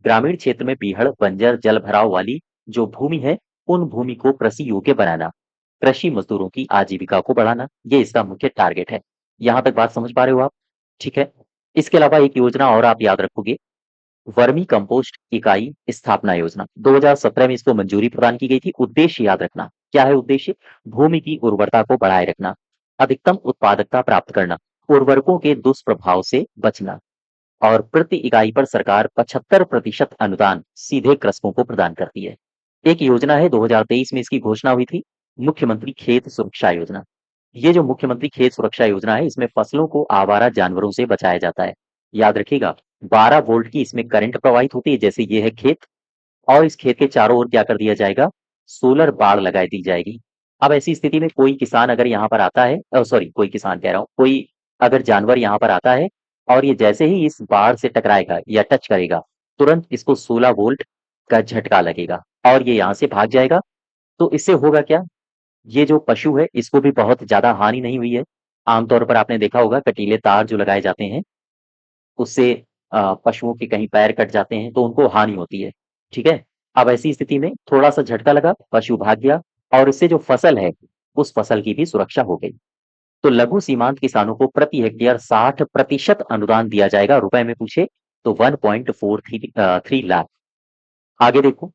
A: ग्रामीण क्षेत्र में बीहड़, बंजर, जल भराव वाली जो भूमि है, उन भूमि को कृषि योग्य बनाना, कृषि मजदूरों की आजीविका को बढ़ाना, ये इसका मुख्य टारगेट है। यहाँ तक बात समझ पा रहे हो आप? ठीक है। इसके अलावा एक योजना और आप याद रखोगे, वर्मी कंपोस्ट इकाई स्थापना योजना 2017 में इसको मंजूरी प्रदान की गई थी। उद्देश्य याद रखना, क्या है उद्देश्य? भूमि की उर्वरता को बढ़ाए रखना, अधिकतम उत्पादकता प्राप्त करना, उर्वरकों के दुष्प्रभाव से बचना, और प्रति इकाई पर सरकार 75% अनुदान सीधे कृषकों को प्रदान करती है। एक योजना है 2023 में इसकी घोषणा हुई थी, मुख्यमंत्री खेत सुरक्षा योजना। ये जो मुख्यमंत्री खेत सुरक्षा योजना है, इसमें फसलों को आवारा जानवरों से बचाया जाता है। याद रखिएगा, 12 वोल्ट की इसमें करंट प्रवाहित होती है। जैसे ये है खेत, और इस खेत के चारों ओर क्या कर दिया जाएगा? सोलर बाड़ लगाई दी जाएगी। अब ऐसी स्थिति में कोई किसान अगर यहाँ पर आता है, सॉरी कोई किसान कह रहा हूँ, कोई अगर जानवर यहाँ पर आता है और ये जैसे ही इस बाड़ से टकराएगा या टच करेगा, तुरंत इसको 16 वोल्ट का झटका लगेगा और ये यहाँ से भाग जाएगा। तो इससे होगा क्या? ये जो पशु है, इसको भी बहुत ज्यादा हानि नहीं हुई है। आमतौर पर आपने देखा होगा कटीले तार जो लगाए जाते हैं, उससे पशुओं के कहीं पैर कट जाते हैं तो उनको हानि होती है। ठीक है। अब ऐसी स्थिति में थोड़ा सा झटका लगा, पशु भाग गया, और इससे जो फसल है, उस फसल की भी सुरक्षा हो गई। तो लघु सीमांत किसानों को प्रति हेक्टेयर 60% अनुदान दिया जाएगा। रुपए में पूछे तो 1.43 लाख। आगे देखो,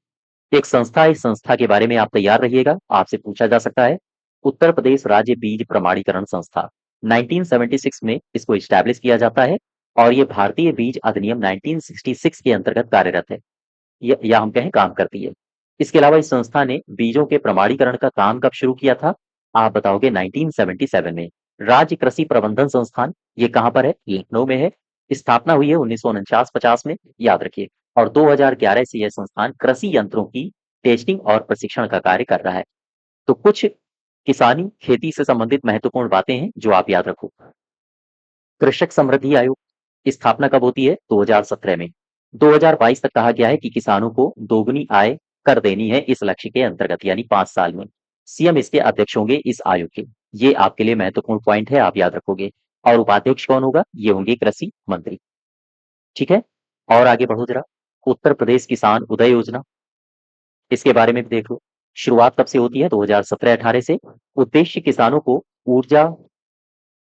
A: एक संस्था है, इस संस्था के बारे में आप तैयार रहिएगा, आपसे पूछा जा सकता है। उत्तर प्रदेश राज्य बीज प्रमाणीकरण संस्था 1976 में इसको इस्टेब्लिश किया जाता है, और ये भारतीय बीज अधिनियम 1966 के अंतर्गत कार्यरत है, या हम कहें काम करती है। इसके अलावा इस संस्था ने बीजों के प्रमाणीकरण का काम कब शुरू किया था? आप बताओगे 1977 में। राज्य कृषि प्रबंधन संस्थान, ये कहाँ पर है? लखनऊ में है। स्थापना हुई है 1949-50 में, याद रखिए। और 2011 से यह संस्थान कृषि यंत्रों की टेस्टिंग और प्रशिक्षण का कार्य कर रहा है। तो कुछ किसानी खेती से संबंधित महत्वपूर्ण बातें हैं जो आप याद रखो। कृषक समृद्धि आयोग की स्थापना कब होती है? 2017 में। 2022 तक कहा गया है कि किसानों को दोगुनी आय कर देनी है इस लक्ष्य के अंतर्गत, यानी 5 साल में। सीएम इसके अध्यक्ष होंगे इस आयोग के। ये आपके लिए महत्वपूर्ण पॉइंट है, आप याद रखोगे। और उपाध्यक्ष कौन होगा? ये होंगे कृषि मंत्री। ठीक है। और आगे बढ़ो जरा। उत्तर प्रदेश किसान उदय योजना, इसके बारे में भी देख लो। शुरुआत कब से होती है? 2017-18 से। उद्देश्य किसानों को ऊर्जा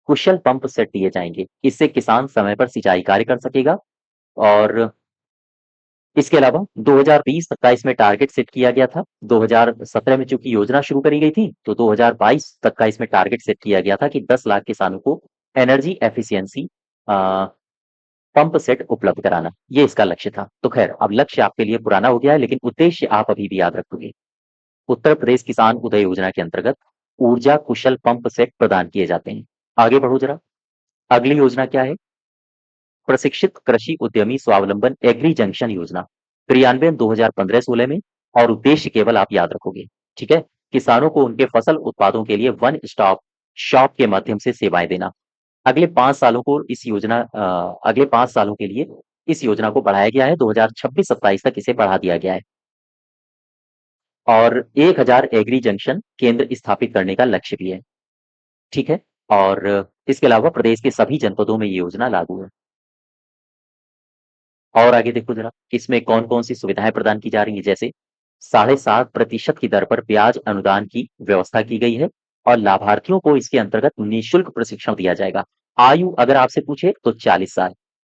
A: कुशल पंप सेट दिए जाएंगे, इससे किसान समय पर सिंचाई कार्य कर सकेगा। और इसके अलावा 2020 तक का इसमें टारगेट सेट किया गया था। 2017 में चूंकि योजना शुरू करी गई थी, तो 2022 तक का इसमें टारगेट सेट किया गया था कि 10 लाख किसानों को एनर्जी एफिशिएंसी पंप सेट उपलब्ध कराना, ये इसका लक्ष्य था। तो खैर, अब लक्ष्य आपके लिए पुराना हो गया है, लेकिन उद्देश्य आप अभी भी याद रखोगे। उत्तर प्रदेश किसान उदय योजना के अंतर्गत ऊर्जा कुशल पंप सेट प्रदान किए जाते हैं। आगे बढ़ो जरा। अगली योजना क्या है? प्रशिक्षित कृषि उद्यमी स्वावलंबन एग्री जंक्शन योजना, क्रियान्वयन 2015-16 में। और उद्देश्य केवल आप याद रखोगे। ठीक है। किसानों को उनके फसल उत्पादों के लिए वन स्टॉप शॉप के माध्यम से सेवाएं देना। अगले 5 सालों के लिए इस योजना को बढ़ाया गया है। 2026-27 तक इसे बढ़ा दिया गया है, और 1000 एग्री जंक्शन केंद्र स्थापित करने का लक्ष्य भी है। ठीक है। और इसके अलावा प्रदेश के सभी जनपदों में ये योजना लागू है। और आगे देखो जरा, इसमें कौन कौन सी सुविधाएं प्रदान की जा रही है। जैसे 7.5% की दर पर ब्याज अनुदान की व्यवस्था की गई है, और लाभार्थियों को इसके अंतर्गत निःशुल्क प्रशिक्षण दिया जाएगा। आयु अगर आपसे पूछे तो 40 साल,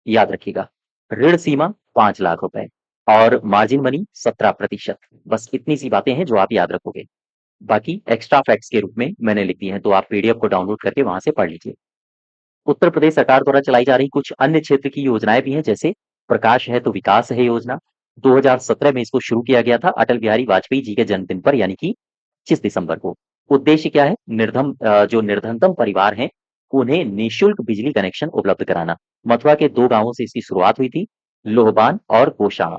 A: याद रखिएगा। ऋण सीमा 5 लाख रुपए, और मार्जिन मनी 17%। बस इतनी सी बातें हैं जो आप याद रखोगे। बाकी एक्स्ट्रा फैक्ट्स के रूप में मैंने लिख दी हैं, तो आप पीडीएफ को डाउनलोड करके वहां से पढ़ लीजिए। उत्तर प्रदेश सरकार द्वारा चलाई जा रही कुछ अन्य क्षेत्र की योजनाएं भी हैं, जैसे प्रकाश है तो विकास है योजना। 2017 में इसको शुरू किया गया था अटल बिहारी वाजपेयी जी के जन्मदिन पर, यानी कि 25 दिसंबर को। उद्देश्य क्या है? जो निर्धनतम परिवार हैं, उन्हें निःशुल्क बिजली कनेक्शन उपलब्ध कराना। मथुरा के 2 गांवों से इसकी शुरुआत हुई थी, लोहबान और कोशाणा।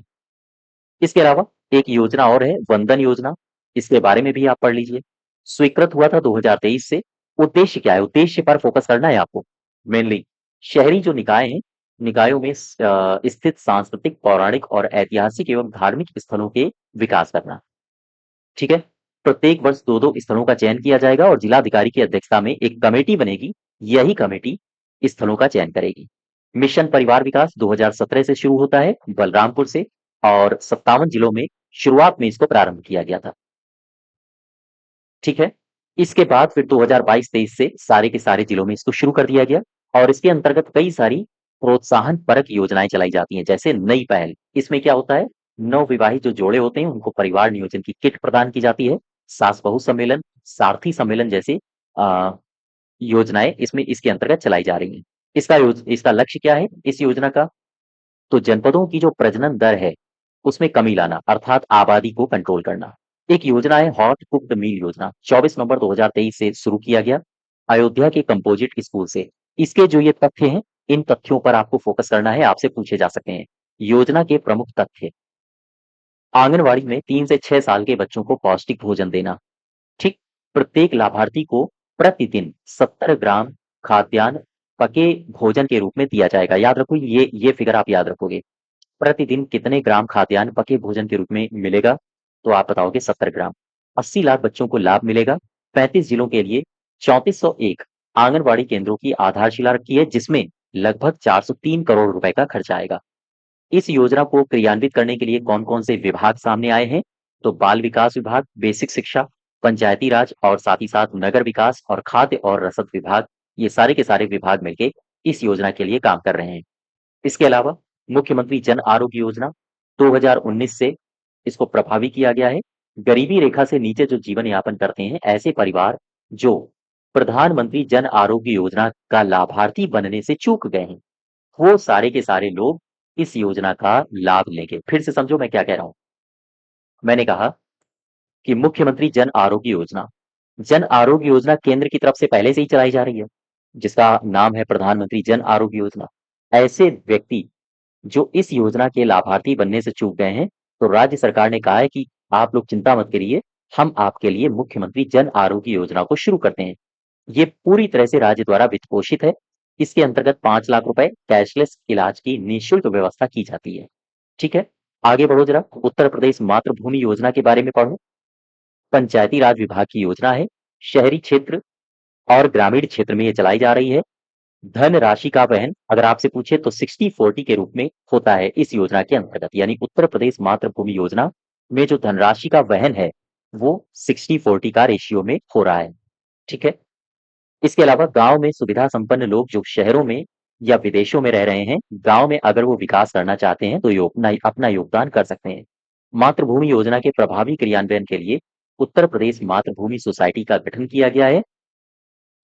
A: इसके अलावा एक योजना और है, वंदन योजना। इसके बारे में भी आप पढ़ लीजिए। स्वीकृत हुआ था 2023 से। उद्देश्य क्या है? उद्देश्य पर फोकस करना है आपको। मेनली शहरी जो निकाय हैं, निकायों में स्थित सांस्कृतिक, पौराणिक और ऐतिहासिक एवं धार्मिक स्थलों के विकास करना। ठीक है। प्रत्येक वर्ष 2-2 स्थलों का चयन किया जाएगा और जिलाधिकारी की अध्यक्षता में एक कमेटी बनेगी। यही कमेटी स्थलों का चयन करेगी। मिशन परिवार विकास 2017 से शुरू होता है बलरामपुर से और 57 जिलों में शुरुआत में इसको प्रारंभ किया गया था। ठीक है। इसके बाद फिर 2022-23 से सारे के सारे जिलों में इसको शुरू कर दिया गया और इसके अंतर्गत कई सारी प्रोत्साहन परक योजनाएं चलाई जाती हैं। जैसे नई पहल, इसमें क्या होता है, नवविवाहित जो जोड़े होते हैं उनको परिवार नियोजन की किट प्रदान की जाती है। सास बहू सम्मेलन, सारथी सम्मेलन जैसे आ, योजनाएं इसमें इसके अंतर्गत चलाई जा रही हैं। इसका लक्ष्य क्या है इस योजना का? तो जनपदों की जो प्रजनन दर है उसमें कमी लाना, अर्थात आबादी को कंट्रोल करना। एक योजना है हॉट कुक्ड मील योजना, 24 नवंबर 2023 से शुरू किया गया अयोध्या के कंपोजिट स्कूल से। इसके जो ये तथ्य हैं, इन तथ्यों पर आपको फोकस करना है, आपसे पूछे जा सकते हैं। योजना के प्रमुख तथ्य, आंगनवाड़ी में 3 से 6 साल के बच्चों को पौष्टिक भोजन देना। ठीक, प्रत्येक लाभार्थी को प्रतिदिन 70 ग्राम खाद्यान्न पके भोजन के रूप में दिया जाएगा। याद रखो, ये फिगर आप याद रखोगे। प्रतिदिन कितने ग्राम खाद्यान्न पके भोजन के रूप में मिलेगा? तो आप बताओगे 70 ग्राम। 80 लाख बच्चों को लाभ मिलेगा। 35 जिलों के लिए 3401 आंगनवाड़ी केंद्रों की आधारशिला रखी है, जिसमें लगभग 403 करोड़ रुपए का खर्च आएगा। इस योजना को क्रियान्वित करने के लिए कौन-कौन से विभाग सामने आए हैं? तो बाल विकास विभाग, बेसिक शिक्षा, पंचायती राज और साथ ही साथ नगर विकास और खाद्य और रसद विभाग, ये सारे के सारे विभाग मिलके इस योजना के लिए काम कर रहे हैं। इसके अलावा मुख्यमंत्री जन आरोग्य योजना 2019 से इसको प्रभावी किया गया है। गरीबी रेखा से नीचे जो जीवन यापन करते हैं, ऐसे परिवार जो प्रधानमंत्री जन आरोग्य योजना का लाभार्थी बनने से चूक गए हैं, वो सारे के सारे लोग इस योजना का लाभ लेंगे। फिर से समझो मैं क्या कह रहा हूं। मैंने कहा कि मुख्यमंत्री जन आरोग्य योजना केंद्र की तरफ से पहले से ही चलाई जा रही है, जिसका नाम है प्रधानमंत्री जन आरोग्य योजना। ऐसे व्यक्ति जो इस योजना के लाभार्थी बनने से चूक गए हैं, तो राज्य सरकार ने कहा है कि आप लोग चिंता मत करिए, हम आपके लिए मुख्यमंत्री जन आरोग्य योजना को शुरू करते हैं। ये पूरी तरह से राज्य द्वारा वित्त पोषित है। इसके अंतर्गत 5 लाख रुपए कैशलेस इलाज की निःशुल्क व्यवस्था की जाती है। ठीक है, आगे बढ़ो जरा। उत्तर प्रदेश मातृभूमि योजना के बारे में पढ़ो। पंचायती राज विभाग की योजना है। शहरी क्षेत्र और ग्रामीण क्षेत्र में ये चलाई जा रही है। धन राशि का वहन अगर आपसे पूछे तो 60-40 के रूप में होता है इस योजना के अंतर्गत। यानी उत्तर प्रदेश मातृभूमि योजना में जो धनराशि का वहन है वो 60-40 का रेशियो में हो रहा है। ठीक है। इसके अलावा गांव में सुविधा संपन्न लोग जो शहरों में या विदेशों में रह रहे हैं, गांव में अगर वो विकास करना चाहते हैं तो अपना योगदान कर सकते हैं। मातृभूमि योजना के प्रभावी क्रियान्वयन के लिए उत्तर प्रदेश मातृभूमि सोसाइटी का गठन किया गया है।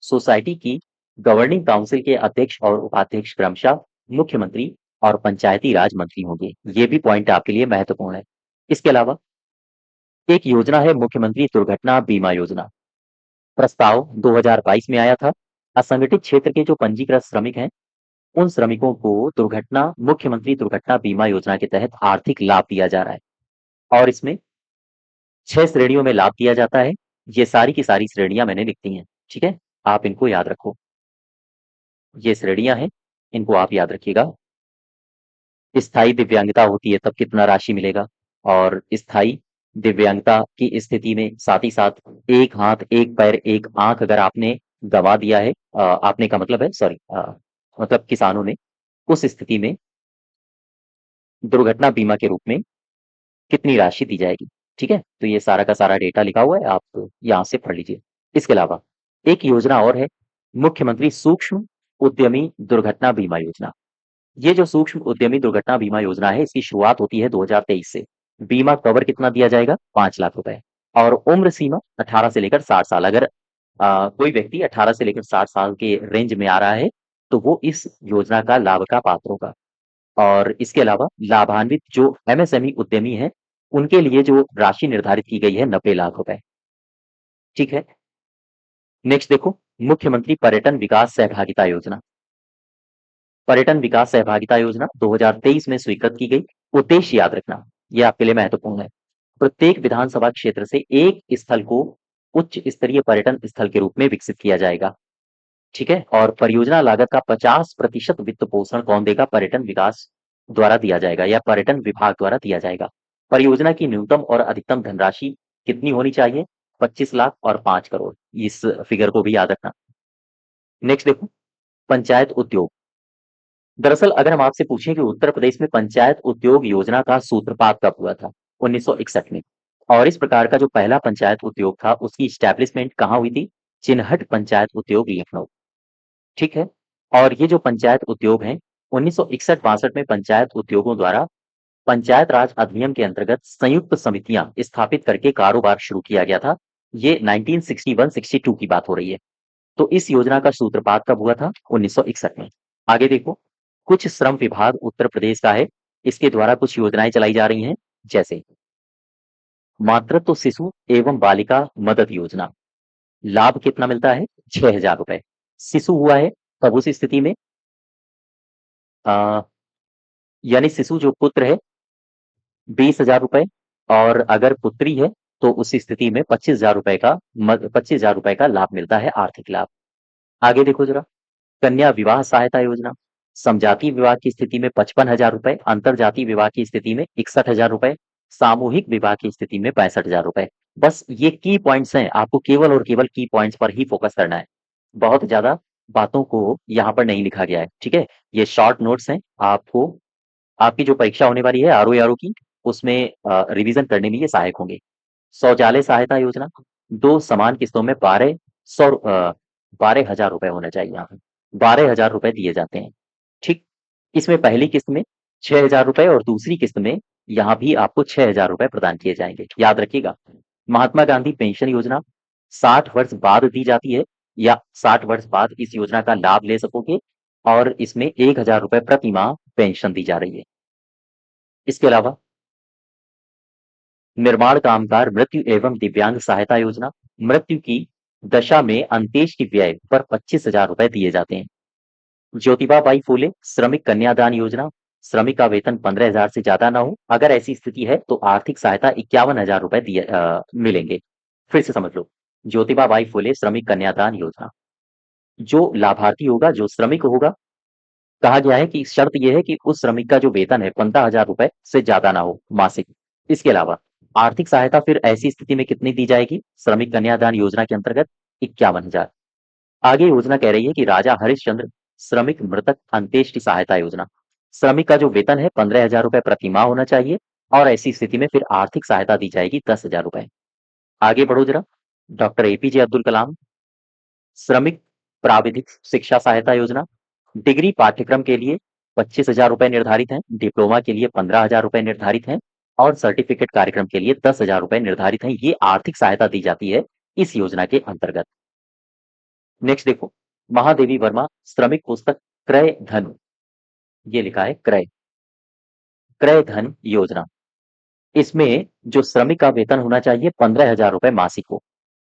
A: सोसाइटी की गवर्निंग काउंसिल के अध्यक्ष और उपाध्यक्ष क्रमशः मुख्यमंत्री और पंचायती राज मंत्री होंगे। ये भी पॉइंट आपके लिए महत्वपूर्ण है। इसके अलावा एक योजना है मुख्यमंत्री दुर्घटना बीमा योजना। प्रस्ताव 2022 में आया था। असंगठित क्षेत्र के जो पंजीकृत श्रमिक हैं, उन श्रमिकों को मुख्यमंत्री दुर्घटना बीमा योजना के तहत आर्थिक लाभ दिया जा रहा है और इसमें 6 श्रेणियों में लाभ दिया जाता है। ये सारी की सारी श्रेणियां मैंने लिख दी हैं। ठीक है, आप इनको याद रखो। ये श्रेणियां हैं, इनको आप याद रखिएगा। स्थायी दिव्यांगता होती है तब कितना राशि मिलेगा, और स्थायी दिव्यांगता की स्थिति में साथ ही साथ एक हाथ, एक पैर, एक आंख अगर आपने गवा दिया है, आपने का मतलब है सॉरी, मतलब किसानों ने, उस स्थिति में दुर्घटना बीमा के रूप में कितनी राशि दी जाएगी। ठीक है, तो ये सारा का सारा डेटा लिखा हुआ है, आप यहाँ से पढ़ लीजिए। इसके अलावा एक योजना और है, मुख्यमंत्री सूक्ष्म उद्यमी दुर्घटना बीमा योजना। ये जो सूक्ष्म उद्यमी दुर्घटना बीमा योजना है, इसकी शुरुआत होती है 2023 से। बीमा कवर कितना दिया जाएगा? 5 लाख रुपए। और उम्र सीमा 18 से लेकर 60 साल। अगर कोई व्यक्ति 18 से लेकर 60 साल के रेंज में आ रहा है तो वो इस योजना का लाभ का पात्र होगा। और इसके अलावा लाभान्वित जो एमएसएमई उद्यमी है, उनके लिए जो राशि निर्धारित की गई है 90 लाख रुपए। ठीक है, नेक्स्ट देखो, मुख्यमंत्री पर्यटन विकास सहभागिता योजना। पर्यटन विकास सहभागिता योजना 2023 में स्वीकृत की गई। उद्देश्य याद रखना, यह आपके लिए महत्वपूर्ण है। प्रत्येक विधानसभा क्षेत्र से एक स्थल को उच्च स्तरीय पर्यटन स्थल के रूप में विकसित किया जाएगा। ठीक है, और परियोजना लागत का 50% वित्त पोषण कौन देगा? पर्यटन विकास द्वारा दिया जाएगा या पर्यटन विभाग द्वारा दिया जाएगा। परियोजना की न्यूनतम और अधिकतम धनराशि कितनी होनी चाहिए? 25 लाख और 5 करोड़। इस फिगर को भी याद रखना। नेक्स्ट देखो, पंचायत उद्योग। दरअसल अगर हम आपसे पूछें कि उत्तर प्रदेश में पंचायत उद्योग योजना का सूत्रपात कब हुआ था? 1961 में। और इस प्रकार का जो पहला पंचायत उद्योग था उसकी इस्टेब्लिशमेंट कहाँ हुई थी? चिनहट पंचायत उद्योग लखनऊ। ठीक है। और ये जो पंचायत उद्योग हैं 1961-62 में पंचायत उद्योगों द्वारा पंचायत राज अधिनियम के अंतर्गत संयुक्त समितियां स्थापित करके कारोबार शुरू किया गया था। ये 1961-62 की बात हो रही है। तो इस योजना का सूत्रपात कब हुआ था? 1961 में। आगे देखो, कुछ श्रम विभाग उत्तर प्रदेश का है, इसके द्वारा कुछ योजनाएं चलाई जा रही हैं, जैसे मातृत्व शिशु एवं बालिका मदद योजना। लाभ कितना मिलता है? 6,000 रुपए। शिशु हुआ है तब उस स्थिति में यानी शिशु जो पुत्र है 20,000 रुपए, और अगर पुत्री है तो उस स्थिति में 25,000 रुपए का लाभ मिलता है, आर्थिक लाभ। आगे देखो जरा, कन्या विवाह सहायता योजना। समजाति विवाह की स्थिति में 55,000 रुपए, अंतरजातीय विवाह की स्थिति में 61,000 रुपए, सामूहिक विवाह की स्थिति में 65,000 रुपए। बस ये की पॉइंट्स हैं, आपको केवल और केवल की पॉइंट्स पर ही फोकस करना है। बहुत ज्यादा बातों को यहाँ पर नहीं लिखा गया है, ठीक है। ये शॉर्ट नोट्स हैं, आपको आपकी जो परीक्षा होने वाली है आरओ की, उसमें रिवीजन करने में ये सहायक होंगे। शौचालय सहायता योजना, 2 समान किस्तों में 12,000 रुपए होना चाहिए। यहाँ पे 12,000 रुपए दिए जाते हैं, ठीक। इसमें पहली किस्त में 6,000 रुपए और दूसरी किस्त में यहाँ भी आपको 6,000 रुपए प्रदान किए जाएंगे, याद रखिएगा। महात्मा गांधी पेंशन योजना 60 वर्ष बाद दी जाती है, या 60 वर्ष बाद इस योजना का लाभ ले सकोगे, और इसमें 1,000 रुपए प्रति माह पेंशन दी जा रही है। इसके अलावा निर्माण कामगार मृत्यु एवं दिव्यांग सहायता योजना, मृत्यु की दशा में अंत्येष्टि व्यय पर 25,000 रुपए दिए जाते हैं। ज्योतिबा बाई फूले श्रमिक कन्यादान योजना, श्रमिक का वेतन 15,000 से ज्यादा ना हो, अगर ऐसी स्थिति है तो आर्थिक सहायता 51,000 रुपए मिलेंगे। फिर से समझ लो, ज्योतिबा बाई फूले श्रमिक कन्यादान योजना, जो लाभार्थी होगा, जो श्रमिक होगा, कहा गया है कि शर्त यह है कि उस श्रमिक का जो वेतन है 15,000 रुपए से ज्यादा ना हो मासिक। इसके अलावा आर्थिक सहायता फिर ऐसी स्थिति में कितनी दी जाएगी श्रमिक कन्यादान योजना के अंतर्गत? 51,000। आगे योजना कह रही है कि राजा हरिश्चंद्र श्रमिक मृतक अंत्येष्टि सहायता योजना, श्रमिक का जो वेतन है 15,000 रुपए प्रति माह होना चाहिए, और ऐसी स्थिति में फिर आर्थिक सहायता दी जाएगी 10,000 रुपए। आगे बढ़ो जरा, डॉक्टर एपीजे अब्दुल कलाम श्रमिक प्राविधिक शिक्षा सहायता योजना, डिग्री पाठ्यक्रम के लिए 25,000 रुपए निर्धारित हैं, डिप्लोमा के लिए 15,000 रुपए निर्धारित हैं, और सर्टिफिकेट कार्यक्रम के लिए 10,000 रुपए निर्धारित हैं। ये आर्थिक सहायता दी जाती है इस योजना के अंतर्गत। नेक्स्ट देखो, महादेवी वर्मा श्रमिक पुस्तक क्रय धन, ये लिखा है क्रय क्रय धन योजना। इसमें जो श्रमिक का वेतन होना चाहिए 15,000 रुपए मासिक हो,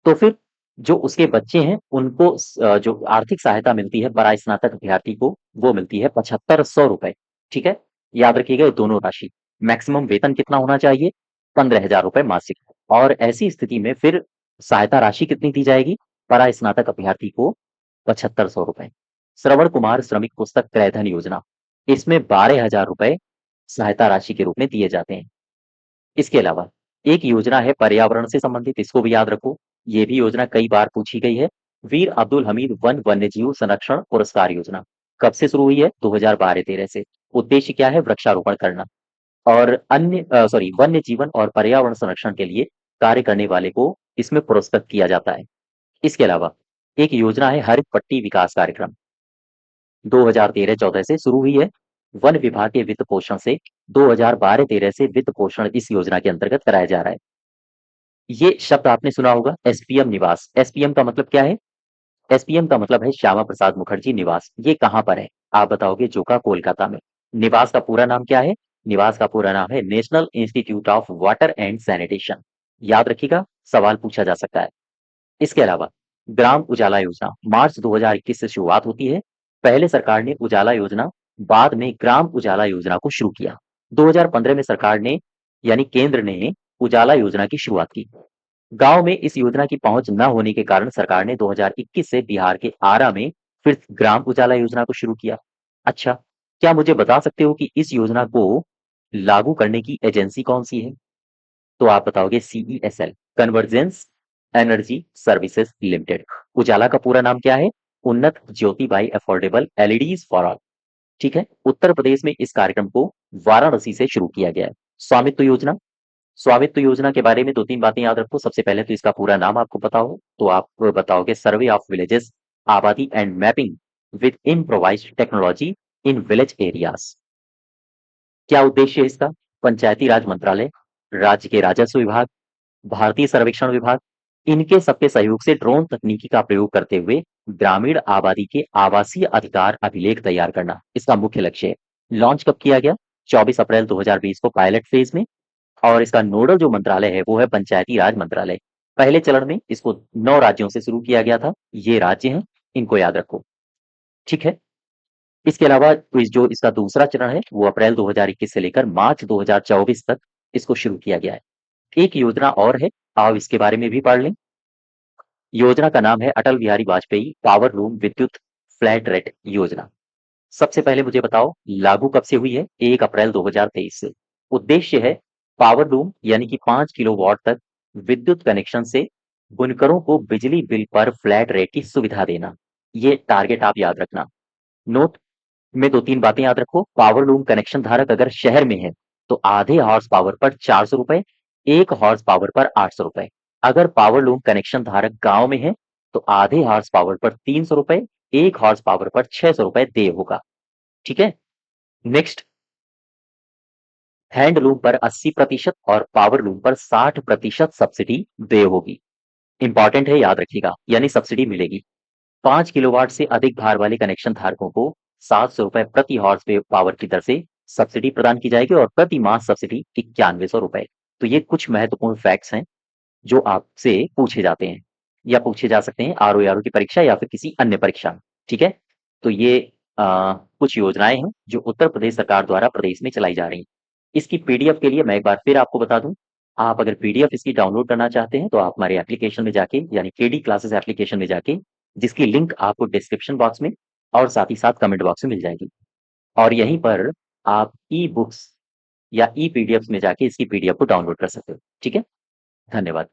A: तो फिर जो उसके बच्चे हैं उनको जो आर्थिक सहायता मिलती है बड़ा स्नातक अभ्यर्थी को, वो मिलती है 7,500 रुपए। ठीक है, याद रखिएगा ये दोनों राशि। मैक्सिमम वेतन कितना होना चाहिए? 15,000 रुपए मासिक। और ऐसी स्थिति में फिर सहायता राशि कितनी दी जाएगी बड़ा स्नातक अभ्यर्थी को? 7,500 रुपए। श्रवण कुमार श्रमिक पुस्तक क्रयधन योजना, इसमें 12,000 रुपए सहायता राशि के रूप में दिए जाते हैं। इसके अलावा एक योजना है पर्यावरण से संबंधित, इसको भी याद रखो, ये भी योजना कई बार पूछी गई है। वीर अब्दुल हमीद वन वन्यजीव संरक्षण पुरस्कार योजना कब से शुरू हुई है? 2012-13 से। उद्देश्य क्या है? वृक्षारोपण करना और वन्य जीवन और पर्यावरण संरक्षण के लिए कार्य करने वाले को इसमें पुरस्कृत किया जाता है। इसके अलावा एक योजना है हरित पट्टी विकास कार्यक्रम, 2013-14 से शुरू हुई है। वन विभाग के वित्त पोषण से 2012-13 से वित्त पोषण इस योजना के अंतर्गत कराया जा रहा है। ये शब्द आपने सुना होगा, एसपीएम निवास। एसपीएम का मतलब क्या है? एसपीएम का मतलब है श्यामा प्रसाद मुखर्जी निवास। ये कहाँ पर है? आप बताओगे, जोका कोलकाता में। निवास का पूरा नाम क्या है? निवास का पूरा नाम है national institute of water and sanitation. याद रखिएगा, सवाल पूछा जा सकता है। इसके अलावा ग्राम उजाला योजना मार्च 2021 से शुरुआत होती है। पहले सरकार ने उजाला योजना, बाद में ग्राम उजाला योजना को शुरू किया। 2015 में सरकार ने यानी केंद्र ने उजाला योजना की शुरुआत की। गांव में इस योजना की पहुंच न होने के कारण सरकार ने 2021 से बिहार के आरा में फिर ग्राम उजाला योजना को शुरू किया। अच्छा, क्या मुझे बता सकते हो कि इस योजना को लागू करने की एजेंसी कौन सी है? तो आप बताओगे CESL, convergence energy services limited. Ujala का पूरा नाम क्या है? Unnat Jyoti by affordable LEDs for all. ठीक है। उत्तर प्रदेश में इस कार्यक्रम को वाराणसी से शुरू किया गया है। स्वामित्व योजना, स्वामित्व योजना के बारे में 2-3 बातें याद रखो। सबसे पहले तो इसका पूरा नाम आपको पता हो तो आप बताओगे सर्वे ऑफ विलेजेस, आबादी and mapping with improvised technology in village areas. क्या उद्देश्य है इसका? पंचायती राज मंत्रालय, राज्य के राजस्व विभाग, भारतीय सर्वेक्षण विभाग, इनके सबके सहयोग से ड्रोन तकनीकी का प्रयोग करते हुए ग्रामीण आबादी के आवासीय अधिकार अभिलेख तैयार करना इसका मुख्य लक्ष्य है। लॉन्च कब किया गया? 24 अप्रैल 2020 को पायलट फेज में। और इसका नोडल जो मंत्रालय है वो है पंचायती राज मंत्रालय। पहले चरण में इसको 9 राज्यों से शुरू किया गया था। ये राज्य हैं, इनको याद रखो। ठीक है। इसके अलावा जो इसका दूसरा चरण है वो अप्रैल 2021 से लेकर मार्च 2024 तक इसको शुरू किया गया है। एक योजना और है, आओ इसके बारे में भी पढ़ लें। योजना का नाम है अटल बिहारी वाजपेयी पावर लूम विद्युत फ्लैट रेट योजना। सबसे पहले मुझे बताओ लागू कब से हुई है? 1 अप्रैल 2023 से। उद्देश्य है पावर लूम यानी कि 5 किलोवाट तक विद्युत कनेक्शन से बुनकरों को बिजली बिल पर फ्लैट रेट की सुविधा देना। ये टारगेट आप याद रखना। नोट में 2-3 बातें याद रखो। पावर लूम कनेक्शन धारक अगर शहर में है तो आधे हॉर्स पावर पर 400 रुपए, 1 हॉर्स पावर पर 800 रुपए। अगर पावर लूम कनेक्शन धारक गांव में है तो आधे हॉर्स पावर पर 300 रुपए, 1 हॉर्स पावर पर 600 रुपए देय होगा। ठीक है। नेक्स्ट, हैंडलूम पर 80% और पावर लूम पर 60% सब्सिडी देय होगी। इंपॉर्टेंट है, याद रखिएगा, यानी सब्सिडी मिलेगी। 5 किलोवाट से अधिक भार वाले कनेक्शन धारकों को 700 रुपए प्रति हॉर्स पावर की दर से सब्सिडी प्रदान की जाएगी और प्रति माह सब्सिडी 9100 रुपए। तो ये कुछ महत्वपूर्ण फैक्ट्स हैं जो आपसे पूछे जाते हैं या पूछे जा सकते हैं आरओ की परीक्षा या फिर किसी अन्य परीक्षा में। ठीक है। तो ये कुछ योजनाएं हैं जो उत्तर प्रदेश सरकार द्वारा प्रदेश में चलाई जा रही हैं। इसकी पीडीएफ के लिए मैं एक बार फिर आपको बता दूं, आप अगर पीडीएफ इसकी डाउनलोड करना चाहते हैं तो आप हमारे एप्लीकेशन में जाके यानी केडी क्लासेस एप्लीकेशन में जाके, जिसकी लिंक आपको डिस्क्रिप्शन बॉक्स में और साथ ही साथ कमेंट बॉक्स में मिल जाएगी, और यहीं पर आप ई बुक्स या ई पीडीएफ में जाके इसकी पीडीएफ को डाउनलोड कर सकते हो। ठीक है। धन्यवाद।